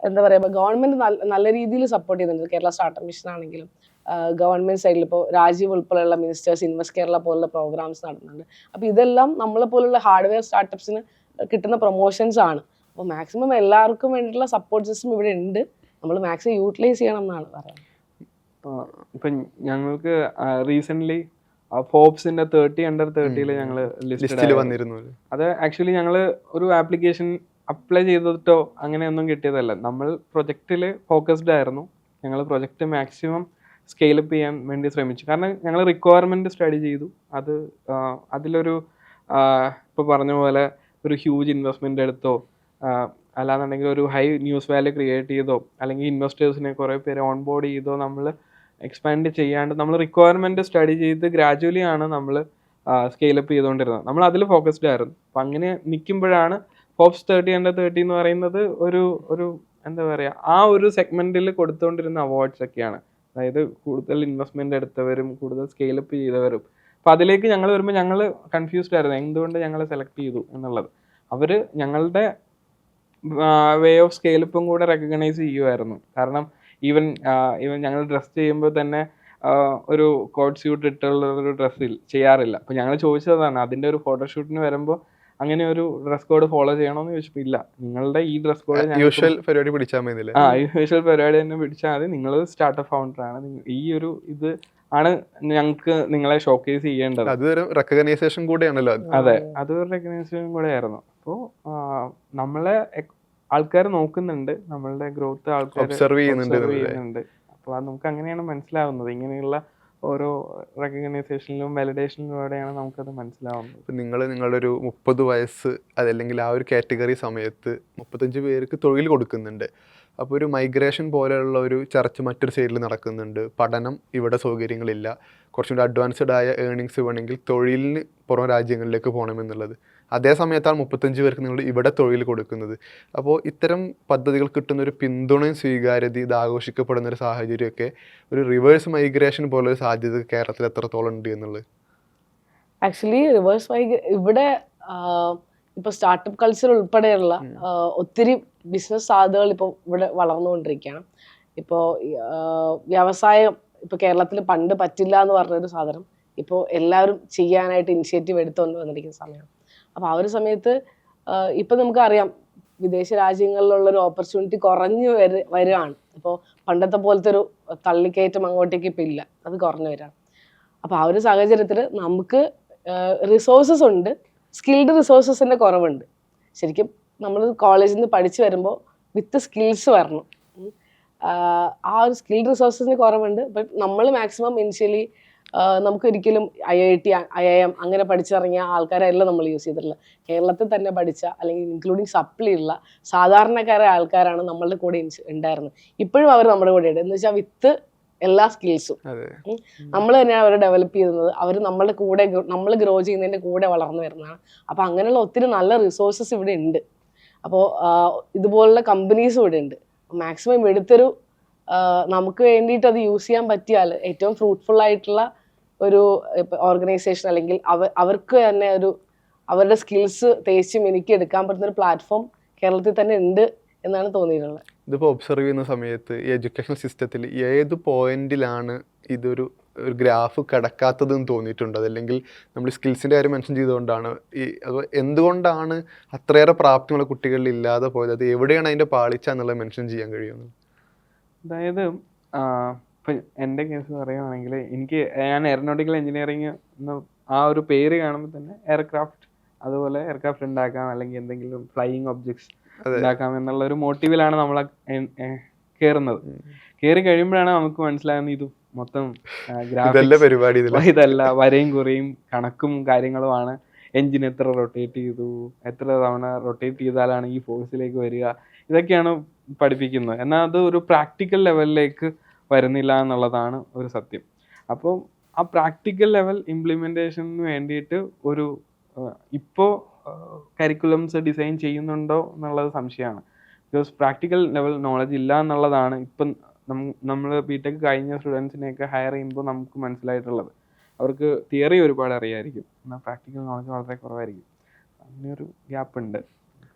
എന്താ പറയുക, ഗവൺമെൻറ് നല്ല രീതിയിൽ സപ്പോർട്ട് ചെയ്യുന്നുണ്ട്. കേരള സ്റ്റാർട്ടപ്പ് മിഷൻ ആണെങ്കിലും ഗവൺമെൻറ് സൈഡിൽ ഇപ്പോൾ രാജീവ് ഉൾപ്പെടെയുള്ള മിനിസ്റ്റേഴ്സ് ഇൻവെസ്റ്റ് കേരള പോലുള്ള പ്രോഗ്രാംസ് നടത്തുന്നുണ്ട്. അപ്പോൾ ഇതെല്ലാം നമ്മളെ പോലുള്ള ഹാർഡ്വെയർ സ്റ്റാർട്ടപ്സിന് കിട്ടുന്ന പ്രൊമോഷൻസ് ആണ്. അപ്പോൾ മാക്സിമം എല്ലാവർക്കും വേണ്ടിയിട്ടുള്ള സപ്പോർട്ട് സിസ്റ്റം ഇവിടെ ഉണ്ട്. നമ്മൾ മാക്സിമം യൂട്ടിലൈസ് ചെയ്യണം എന്നാണ് പറയുന്നത്. ഇപ്പം ഞങ്ങൾക്ക് റീസെൻ്റ്ലി ഫോബ്സിൻ്റെ 30 under 30 ഞങ്ങൾ ലിസ്റ്റിൽ വന്നിരുന്നു. അത് ആക്ച്വലി ഞങ്ങൾ ഒരു ആപ്ലിക്കേഷൻ അപ്ലൈ ചെയ്തിട്ടോ അങ്ങനെയൊന്നും കിട്ടിയതല്ല. നമ്മൾ പ്രൊജക്റ്റിൽ ഫോക്കസ്ഡ് ആയിരുന്നു. ഞങ്ങൾ പ്രൊജക്റ്റ് മാക്സിമം സ്കെയിലപ്പ് ചെയ്യാൻ വേണ്ടി ശ്രമിച്ചു. കാരണം ഞങ്ങൾ റിക്വയർമെൻറ്റ് സ്റ്റഡി ചെയ്തു. അതിലൊരു ഇപ്പോൾ പറഞ്ഞ പോലെ ഒരു ഹ്യൂജ് ഇൻവെസ്റ്റ്മെൻ്റ് എടുത്തോ അല്ലാന്നുണ്ടെങ്കിൽ ഒരു ഹൈ ന്യൂസ് വാല്യൂ ക്രിയേറ്റ് ചെയ്തോ അല്ലെങ്കിൽ ഇൻവെസ്റ്റേഴ്സിനെ കുറേ പേര് ഓൺ ബോർഡ് ചെയ്തോ നമ്മൾ എക്സ്പാൻഡ് ചെയ്യാണ്ട് നമ്മൾ റിക്വയർമെൻറ്റ് സ്റ്റഡി ചെയ്ത് ഗ്രാജുവലി ആണ് നമ്മൾ സ്കെയിലപ്പ് ചെയ്തുകൊണ്ടിരുന്നത്. നമ്മൾ അതിൽ ഫോക്കസ്ഡ് ആയിരുന്നു. അപ്പം അങ്ങനെ നിൽക്കുമ്പോഴാണ് ഫോബ്സ് 30 under 30 എന്ന് പറയുന്നത് ഒരു എന്താ പറയുക, ആ ഒരു സെഗ്മെൻറ്റിൽ കൊടുത്തുകൊണ്ടിരുന്ന അവാർഡ്സ് ഒക്കെയാണ്. അതായത് കൂടുതൽ ഇൻവെസ്റ്റ്മെൻ്റ് എടുത്തവരും കൂടുതൽ സ്കെയിലപ്പ് ചെയ്തവരും. അപ്പോൾ അതിലേക്ക് ഞങ്ങൾ വരുമ്പോൾ ഞങ്ങൾ കൺഫ്യൂസ്ഡ് ആയിരുന്നു എന്തുകൊണ്ട് ഞങ്ങൾ സെലക്ട് ചെയ്തു എന്നുള്ളത്. അവർ ഞങ്ങളുടെ വേ ഓഫ് സ്കെയിലപ്പും കൂടെ റെക്കഗ്നൈസ് ചെയ്യുമായിരുന്നു. കാരണം ഈവൻ ഞങ്ങൾ ഡ്രസ് ചെയ്യുമ്പോൾ തന്നെ ഒരു കോട്ട് സ്യൂട്ട് ഇട്ടുള്ള ഒരു ഡ്രസ്സിൽ ചെയ്യാറില്ല. അപ്പോൾ ഞങ്ങൾ ചോദിച്ചതാണ് അതിൻ്റെ ഒരു ഫോട്ടോഷൂട്ടിന് വരുമ്പോൾ അങ്ങനെ ഒരു ഡ്രസ് കോഡ് ഫോളോ ചെയ്യണമെന്ന് ചോദിച്ചപ്പോൾ ഇല്ല, നിങ്ങളുടെ ഈ ഡ്രസ് കോഡ് യൂഷ്വൽ പരിപാടി പിടിച്ചാൽ മതി. യൂഷ്വൽ പരിപാടി തന്നെ പിടിച്ചാൽ മതി, നിങ്ങൾ സ്റ്റാർട്ടപ്പ് ഫൗണ്ടറാണ്, ഈ ഒരു ഇത് ആണ് ഞങ്ങൾക്ക് നിങ്ങളെ ഷോക്കേസ് ചെയ്യേണ്ടത്. അതൊരു റെക്കഗ്നൈസേഷൻ കൂടെയാണല്ലോ. അതെ, അതൊരു റെക്കഗ്നൈസേഷൻ കൂടെ ആയിരുന്നു. അപ്പോൾ നമ്മളെ ആൾക്കാർ നോക്കുന്നുണ്ട്, നമ്മളുടെ ഗ്രോത്ത് ആൾക്കാർ ഒബ്സർവ് ചെയ്യുന്നുണ്ട്. അപ്പോൾ അത് നമുക്ക് അങ്ങനെയാണ് മനസ്സിലാവുന്നത്. ഇങ്ങനെയുള്ള ഓരോ റെക്കഗ്നൈസേഷനിലും വാലിഡേഷനിലൂടെയാണ് നമുക്കത് മനസ്സിലാവുന്നത്. ഇപ്പം നിങ്ങളുടെ ഒരു 30 വയസ്സ് അതല്ലെങ്കിൽ ആ ഒരു കാറ്റഗറി സമയത്ത് 35 പേർക്ക് തൊഴിൽ കൊടുക്കുന്നുണ്ട്. അപ്പോൾ ഒരു മൈഗ്രേഷൻ പോലെയുള്ള ഒരു ചർച്ച മറ്റൊരു സൈഡിൽ നടക്കുന്നുണ്ട്. പഠനം ഇവിടെ സൗകര്യങ്ങളില്ല, കുറച്ചും കൂടി അഡ്വാൻസ്ഡ് ആയ ഏണിങ്സ് വേണമെങ്കിൽ തൊഴിലിന് പുറം രാജ്യങ്ങളിലേക്ക് പോകണമെന്നുള്ളത്. അതേ സമയത്താണ് 35 പേർക്ക് നിങ്ങൾ ഇവിടെ തൊഴിൽ കൊടുക്കുന്നത്. അപ്പോൾ ഇത്തരം പദ്ധതികൾ കിട്ടുന്നൊരു പിന്തുണയും സ്വീകാര്യത ഇത് ആഘോഷിക്കപ്പെടുന്നൊരു സാഹചര്യമൊക്കെ ഒരു റിവേഴ്സ് മൈഗ്രേഷൻ പോലൊരു സാധ്യത കേരളത്തിൽ എത്രത്തോളം ഉണ്ട് എന്നുള്ളത്. ആക്ച്വലി റിവേഴ്സ് ഇവിടെ ഇപ്പോൾ സ്റ്റാർട്ടപ്പ് കൾച്ചർ ഉൾപ്പെടെയുള്ള ഒത്തിരി ബിസിനസ് സാധ്യതകൾ ഇപ്പോൾ ഇവിടെ വളർന്നുകൊണ്ടിരിക്കുകയാണ്. ഇപ്പോൾ വ്യവസായം ഇപ്പോൾ കേരളത്തിൽ പണ്ട് പറ്റില്ല എന്ന് പറഞ്ഞൊരു സാധനം ഇപ്പോൾ എല്ലാവരും ചെയ്യാനായിട്ട് ഇനിഷ്യേറ്റീവ് എടുത്തുകൊണ്ട് വന്നിരിക്കുന്ന സമയമാണ്. അപ്പോൾ ആ ഒരു സമയത്ത് ഇപ്പം നമുക്കറിയാം വിദേശ രാജ്യങ്ങളിലുള്ളൊരു ഓപ്പർച്യൂണിറ്റി കുറഞ്ഞു വരികയാണ്. ഇപ്പോൾ പണ്ടത്തെ പോലത്തെ ഒരു തള്ളിക്കയറ്റം അങ്ങോട്ടേക്ക് ഇപ്പം ഇല്ല, അത് കുറഞ്ഞു വരികയാണ്. അപ്പോൾ ആ ഒരു സാഹചര്യത്തിൽ നമുക്ക് റിസോഴ്സസ് ഉണ്ട്, സ്കിൽഡ് റിസോഴ്സസിൻ്റെ കുറവുണ്ട്. ശരിക്കും നമ്മൾ കോളേജിൽ നിന്ന് പഠിച്ചു വരുമ്പോൾ വിത്ത് സ്കിൽസ് വരണം. ആ ഒരു സ്കിൽ റിസോഴ്സസിന് കുറവുണ്ട്. ബട്ട് നമ്മൾ മാക്സിമം ഇനിഷ്യലി നമുക്ക് ഒരിക്കലും IIT IIM അങ്ങനെ പഠിച്ചിറങ്ങിയ ആൾക്കാരെല്ലാം നമ്മൾ യൂസ് ചെയ്തിട്ടില്ല. കേരളത്തിൽ തന്നെ പഠിച്ച അല്ലെങ്കിൽ ഇൻക്ലൂഡിങ് സപ്ലി ഉള്ള സാധാരണക്കാരായ ആൾക്കാരാണ് നമ്മളുടെ കൂടെ ഉണ്ടായിരുന്നത്. ഇപ്പോഴും അവർ നമ്മുടെ കൂടെ ഉണ്ട്. എന്ന് വെച്ചാൽ വിത്ത് എല്ലാ സ്കിൽസും നമ്മൾ തന്നെയാണ് അവരെ ഡെവലപ്പ് ചെയ്യുന്നത്. അവർ നമ്മളുടെ കൂടെ നമ്മൾ ഗ്രോ ചെയ്യുന്നതിൻ്റെ കൂടെ വളർന്നു വരുന്നതാണ്. അപ്പോൾ അങ്ങനെയുള്ള ഒത്തിരി നല്ല റിസോഴ്സസ് ഇവിടെ ഉണ്ട്. അപ്പോൾ ഇതുപോലുള്ള കമ്പനീസും ഇവിടെ ഉണ്ട്. മാക്സിമം എടുത്തൊരു നമുക്ക് വേണ്ടിയിട്ട് അത് യൂസ് ചെയ്യാൻ പറ്റിയാൽ ഏറ്റവും ഫ്രൂട്ട്ഫുൾ ആയിട്ടുള്ള ഒരു ഓർഗനൈസേഷൻ അല്ലെങ്കിൽ അവർക്ക് തന്നെ അവരുടെ സ്കിൽസ് തേച്ച് മിനുക്കി എടുക്കാൻ പറ്റുന്ന ഒരു പ്ലാറ്റ്ഫോം കേരളത്തിൽ തന്നെ ഉണ്ട് എന്നാണ് തോന്നിയിട്ടുള്ളത്. ഇതിപ്പോൾ ഒബ്സർവ് ചെയ്യുന്ന സമയത്ത് ഈ എഡ്യൂക്കേഷൻ സിസ്റ്റത്തിൽ ഏത് പോയിന്റിലാണ് ഇതൊരു ഗ്രാഫ് കടക്കാത്തതെന്ന് തോന്നിയിട്ടുണ്ട്? അതല്ലെങ്കിൽ നമ്മൾ സ്കിൽസിൻ്റെ കാര്യം മെൻഷൻ ചെയ്തുകൊണ്ടാണ് അപ്പോൾ എന്തുകൊണ്ടാണ് അത്രയേറെ പ്രാപ്തിയുള്ള കുട്ടികളിൽ ഇല്ലാതെ പോയത്? അത് എവിടെയാണ് അതിൻ്റെ പാളിച്ച എന്നുള്ളത് മെൻഷൻ ചെയ്യാൻ കഴിയുന്നത്? അതായത് ഇപ്പം എൻ്റെ കേസ് പറയുകയാണെങ്കിൽ ഞാൻ എയറോനോട്ടിക്കൽ എഞ്ചിനീയറിങ് എന്ന ആ ഒരു പേര് കാണുമ്പോൾ തന്നെ അതുപോലെ എയർക്രാഫ്റ്റ് ഉണ്ടാക്കാം അല്ലെങ്കിൽ എന്തെങ്കിലും ഫ്ലൈയിങ് ഒബ്ജക്ട്സ് ഉണ്ടാക്കാം എന്നുള്ള ഒരു മോട്ടീവിലാണ് നമ്മൾ കയറുന്നത്. കയറി കഴിയുമ്പോഴാണ് നമുക്ക് മനസ്സിലാകുന്നത് ഇത് മൊത്തം ഇതല്ല, വരയും കുറിയും കണക്കും കാര്യങ്ങളുമാണ്. എഞ്ചിൻ എത്ര റൊട്ടേറ്റ് ചെയ്തു, എത്ര തവണ റൊട്ടേറ്റ് ചെയ്താലാണ് ഈ ഫോഴ്സിലേക്ക് വരിക, ഇതൊക്കെയാണ് പഠിപ്പിക്കുന്നത്. എന്നാൽ അത് ഒരു പ്രാക്ടിക്കൽ ലെവലിലേക്ക് വരുന്നില്ല എന്നുള്ളതാണ് ഒരു സത്യം. അപ്പോൾ ആ പ്രാക്ടിക്കൽ ലെവൽ ഇംപ്ലിമെൻറ്റേഷന് വേണ്ടിയിട്ട് ഇപ്പോൾ കരിക്കുലംസ് ഡിസൈൻ ചെയ്യുന്നുണ്ടോ എന്നുള്ളത് സംശയമാണ്. ബിക്കോസ് പ്രാക്ടിക്കൽ ലെവൽ നോളജ് ഇല്ല എന്നുള്ളതാണ് ഇപ്പം നമ്മൾ ബിടെക് കഴിഞ്ഞ സ്റ്റുഡൻസിനെയൊക്കെ ഹയർ ചെയ്യുമ്പോൾ നമുക്ക് മനസ്സിലായിട്ടുള്ളത്. അവർക്ക് തിയറി ഒരുപാട് അറിയാമായിരിക്കും, എന്നാൽ പ്രാക്ടിക്കൽ നോളജ് വളരെ കുറവായിരിക്കും. അങ്ങനെയൊരു ഗ്യാപ്പ് ഉണ്ട്.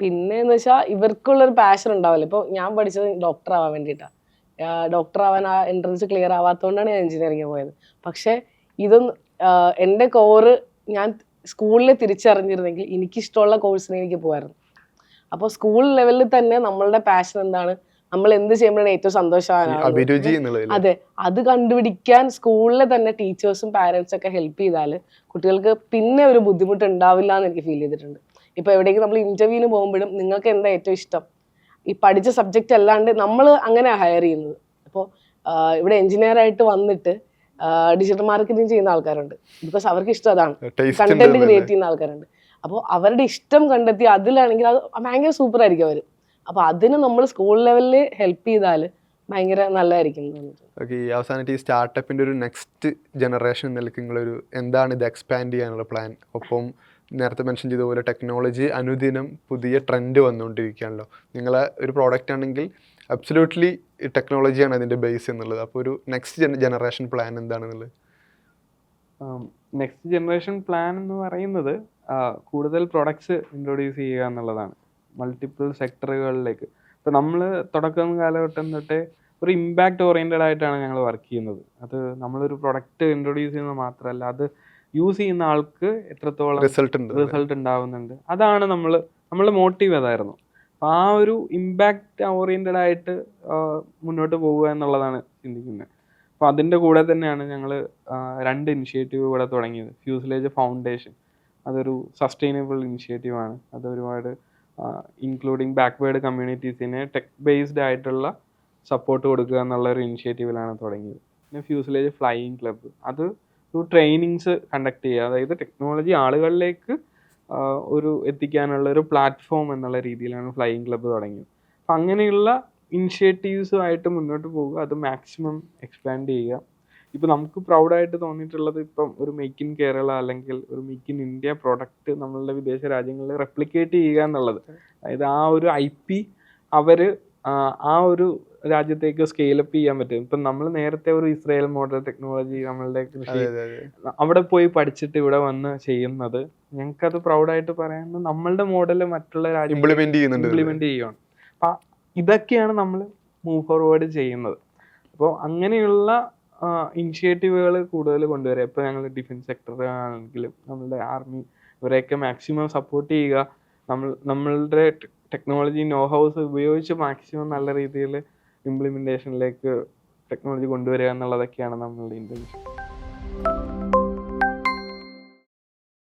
പിന്നെ എന്ന് വെച്ചാൽ ഇവർക്കുള്ളൊരു പാഷൻ ഉണ്ടാവില്ല. ഇപ്പോൾ ഞാൻ പഠിച്ചത് ഡോക്ടർ ആവാൻ വേണ്ടിയിട്ടാണ്. ഡോക്ടർ ആവാൻ ആ എൻട്രൻസ് ക്ലിയർ ആവാത്തതുകൊണ്ടാണ് ഞാൻ എഞ്ചിനീയറിംഗ് പോയത്. പക്ഷേ ഇതൊന്നും എൻ്റെ കോറ് ഞാൻ സ്കൂളിൽ തിരിച്ചറിഞ്ഞിരുന്നെങ്കിൽ എനിക്കിഷ്ടമുള്ള കോഴ്സിന് എനിക്ക് പോകായിരുന്നു. അപ്പോൾ സ്കൂൾ ലെവലിൽ തന്നെ നമ്മളുടെ പാഷൻ എന്താണ്, നമ്മൾ എന്ത് ചെയ്യുമ്പോഴാണ് ഏറ്റവും സന്തോഷമാണ്, അതെ, അത് കണ്ടുപിടിക്കാൻ സ്കൂളിലെ തന്നെ ടീച്ചേഴ്സും പാരൻസും ഒക്കെ ഹെൽപ്പ് ചെയ്താൽ കുട്ടികൾക്ക് പിന്നെ ഒരു ബുദ്ധിമുട്ട് ഉണ്ടാവില്ല എന്ന് എനിക്ക് ഫീൽ ചെയ്തിട്ടുണ്ട്. ഇപ്പോൾ എവിടേക്ക് നമ്മൾ ഇൻ്റർവ്യൂവിന് പോകുമ്പോഴും നിങ്ങൾക്ക് എന്താ ഏറ്റവും ഇഷ്ടം, ഈ പഠിച്ച സബ്ജക്റ്റ് അല്ലാണ്ട് നമ്മൾ അങ്ങനെ ഹയർ ചെയ്യുന്നത്. അപ്പോൾ ഇവിടെ എഞ്ചിനീയർ ആയിട്ട് വന്നിട്ട് ഡിജിറ്റൽ മാർക്കറ്റിംഗ് ചെയ്യുന്ന ആൾക്കാരുണ്ട്. ബിക്കോസ് അവർക്ക് ഇഷ്ടം അതാണ്, കണ്ടന്റ് ക്രിയേറ്റ് ചെയ്യുന്ന ആൾക്കാരുണ്ട്. അപ്പോൾ അവരുടെ ഇഷ്ടം കണ്ടെത്തി അതിലാണെങ്കിൽ അത് ഭയങ്കര സൂപ്പർ ആയിരിക്കും അവർ. അപ്പോൾ അതിന് നമ്മൾ സ്കൂൾ ലെവലിൽ ഹെൽപ്പ് ചെയ്താൽ ഭയങ്കര നല്ലതായിരിക്കും. ഓക്കെ, അവസാനമായിട്ട് ഈ സ്റ്റാർട്ടപ്പിൻ്റെ ഒരു നെക്സ്റ്റ് ജനറേഷൻ നിലയ്ക്ക് നിങ്ങളൊരു എന്താണ് ഇത് എക്സ്പാൻഡ് ചെയ്യാനുള്ള പ്ലാൻ? ഒപ്പം നേരത്തെ മെൻഷൻ ചെയ്തതുപോലെ ടെക്നോളജി അനുദിനം പുതിയ ട്രെൻഡ് വന്നുകൊണ്ടിരിക്കുകയാണല്ലോ. നിങ്ങളെ ഒരു പ്രോഡക്റ്റ് ആണെങ്കിൽ അബ്സല്യൂട്ട്ലി ടെക്നോളജിയാണ് അതിൻ്റെ ബേസ് എന്നുള്ളത്. അപ്പോൾ ഒരു നെക്സ്റ്റ് ജനറേഷൻ പ്ലാൻ എന്താണെന്നുള്ളത്? നെക്സ്റ്റ് ജനറേഷൻ പ്ലാൻ എന്ന് പറയുന്നത് കൂടുതൽ പ്രൊഡക്ട്സ് ഇൻട്രൊഡ്യൂസ് ചെയ്യുക എന്നുള്ളതാണ് മൾട്ടിപ്പിൾ സെക്ടറുകളിലേക്ക്. ഇപ്പോൾ നമ്മൾ തുടക്കം കാലഘട്ടം തൊട്ടേ ഒരു ഇമ്പാക്റ്റ് ഓറിയൻറ്റഡ് ആയിട്ടാണ് ഞങ്ങൾ വർക്ക് ചെയ്യുന്നത്. അത് നമ്മളൊരു പ്രൊഡക്റ്റ് ഇൻട്രൊഡ്യൂസ് ചെയ്യുന്നത് മാത്രമല്ല, അത് യൂസ് ചെയ്യുന്ന ആൾക്ക് എത്രത്തോളം റിസൾട്ട് ഉണ്ടാവുന്നുണ്ട്, അതാണ് നമ്മളുടെ മോട്ടീവ് അതായിരുന്നു. അപ്പോൾ ആ ഒരു ഇമ്പാക്റ്റ് ഓറിയൻറ്റഡ് ആയിട്ട് മുന്നോട്ട് പോവുക എന്നുള്ളതാണ് ചിന്തിക്കുന്നത്. അപ്പോൾ അതിൻ്റെ കൂടെ തന്നെയാണ് ഞങ്ങൾ 2 ഇനിഷ്യേറ്റീവ് ഇവിടെ തുടങ്ങിയത്. ഫ്യൂസലേജ് ഫൗണ്ടേഷൻ, അതൊരു സസ്റ്റൈനബിൾ ഇനിഷ്യേറ്റീവാണ്. അത് ഒരുപാട് ഇൻക്ലൂഡിങ് ബാക്ക്വേർഡ് കമ്മ്യൂണിറ്റീസിനെ ടെക് ബേസ്ഡ് ആയിട്ടുള്ള സപ്പോർട്ട് കൊടുക്കുക എന്നുള്ള ഒരു ഇനിഷ്യേറ്റീവിലാണ് തുടങ്ങിയത്. പിന്നെ ഫ്യൂസലേജ് ഫ്ലൈയിങ് ക്ലബ്ബ്, അത് ട്രെയിനിങ്സ് കണ്ടക്ട് ചെയ്യുക, അതായത് ടെക്നോളജി ആളുകളിലേക്ക് എത്തിക്കാനുള്ള ഒരു പ്ലാറ്റ്ഫോം എന്നുള്ള രീതിയിലാണ് ഫ്ലൈയിങ് ക്ലബ്ബ് തുടങ്ങിയത്. അപ്പം അങ്ങനെയുള്ള ഇനിഷ്യേറ്റീവ്സുമായിട്ട് മുന്നോട്ട് പോവുക, അത് മാക്സിമം എക്സ്പാൻഡ് ചെയ്യുക. ഇപ്പോൾ നമുക്ക് പ്രൗഡായിട്ട് തോന്നിയിട്ടുള്ളത് ഇപ്പം ഒരു മെയ്ക്ക് ഇൻ കേരള അല്ലെങ്കിൽ ഒരു മെയ്ക്ക് ഇൻ ഇന്ത്യ പ്രോഡക്റ്റ് നമ്മളുടെ വിദേശ രാജ്യങ്ങളിൽ റെപ്ലിക്കേറ്റ് ചെയ്യുക എന്നുള്ളത്. അതായത് ആ ഒരു IP അവർ ആ ഒരു രാജ്യത്തേക്ക് സ്കെയിലപ്പ് ചെയ്യാൻ പറ്റും. ഇപ്പം നമ്മൾ നേരത്തെ ഒരു ഇസ്രായേൽ മോഡൽ ടെക്നോളജി നമ്മളുടെ കൃഷി അവിടെ പോയി പഠിച്ചിട്ട് ഇവിടെ വന്ന് ചെയ്യുന്നത്, ഞങ്ങൾക്കത് പ്രൗഡായിട്ട് പറയാൻ നമ്മളുടെ മോഡൽ മറ്റുള്ള രാജ്യം ഇംപ്ലിമെന്റ് ചെയ്യുകയാണ്. അപ്പം ഇതൊക്കെയാണ് നമ്മൾ മൂവ് ഫോർവേഡ് ചെയ്യുന്നത്. അപ്പോൾ അങ്ങനെയുള്ള ഇനിഷ്യേറ്റീവുകൾ കൂടുതൽ കൊണ്ടുവരിക. ഇപ്പോൾ ഞങ്ങൾ ഡിഫൻസ് സെക്ടർ ആണെങ്കിലും നമ്മളുടെ ആർമി, ഇവരെയൊക്കെ മാക്സിമം സപ്പോർട്ട് ചെയ്യുക. നമ്മളുടെ ടെക്നോളജി നോ ഹൗസ് ഉപയോഗിച്ച് മാക്സിമം നല്ല രീതിയിൽ ഇംപ്ലിമെൻറ്റേഷനിലേക്ക് ടെക്നോളജി കൊണ്ടുവരിക എന്നുള്ളതൊക്കെയാണ് നമ്മളുടെ ഇൻറ്റൻഷൻ.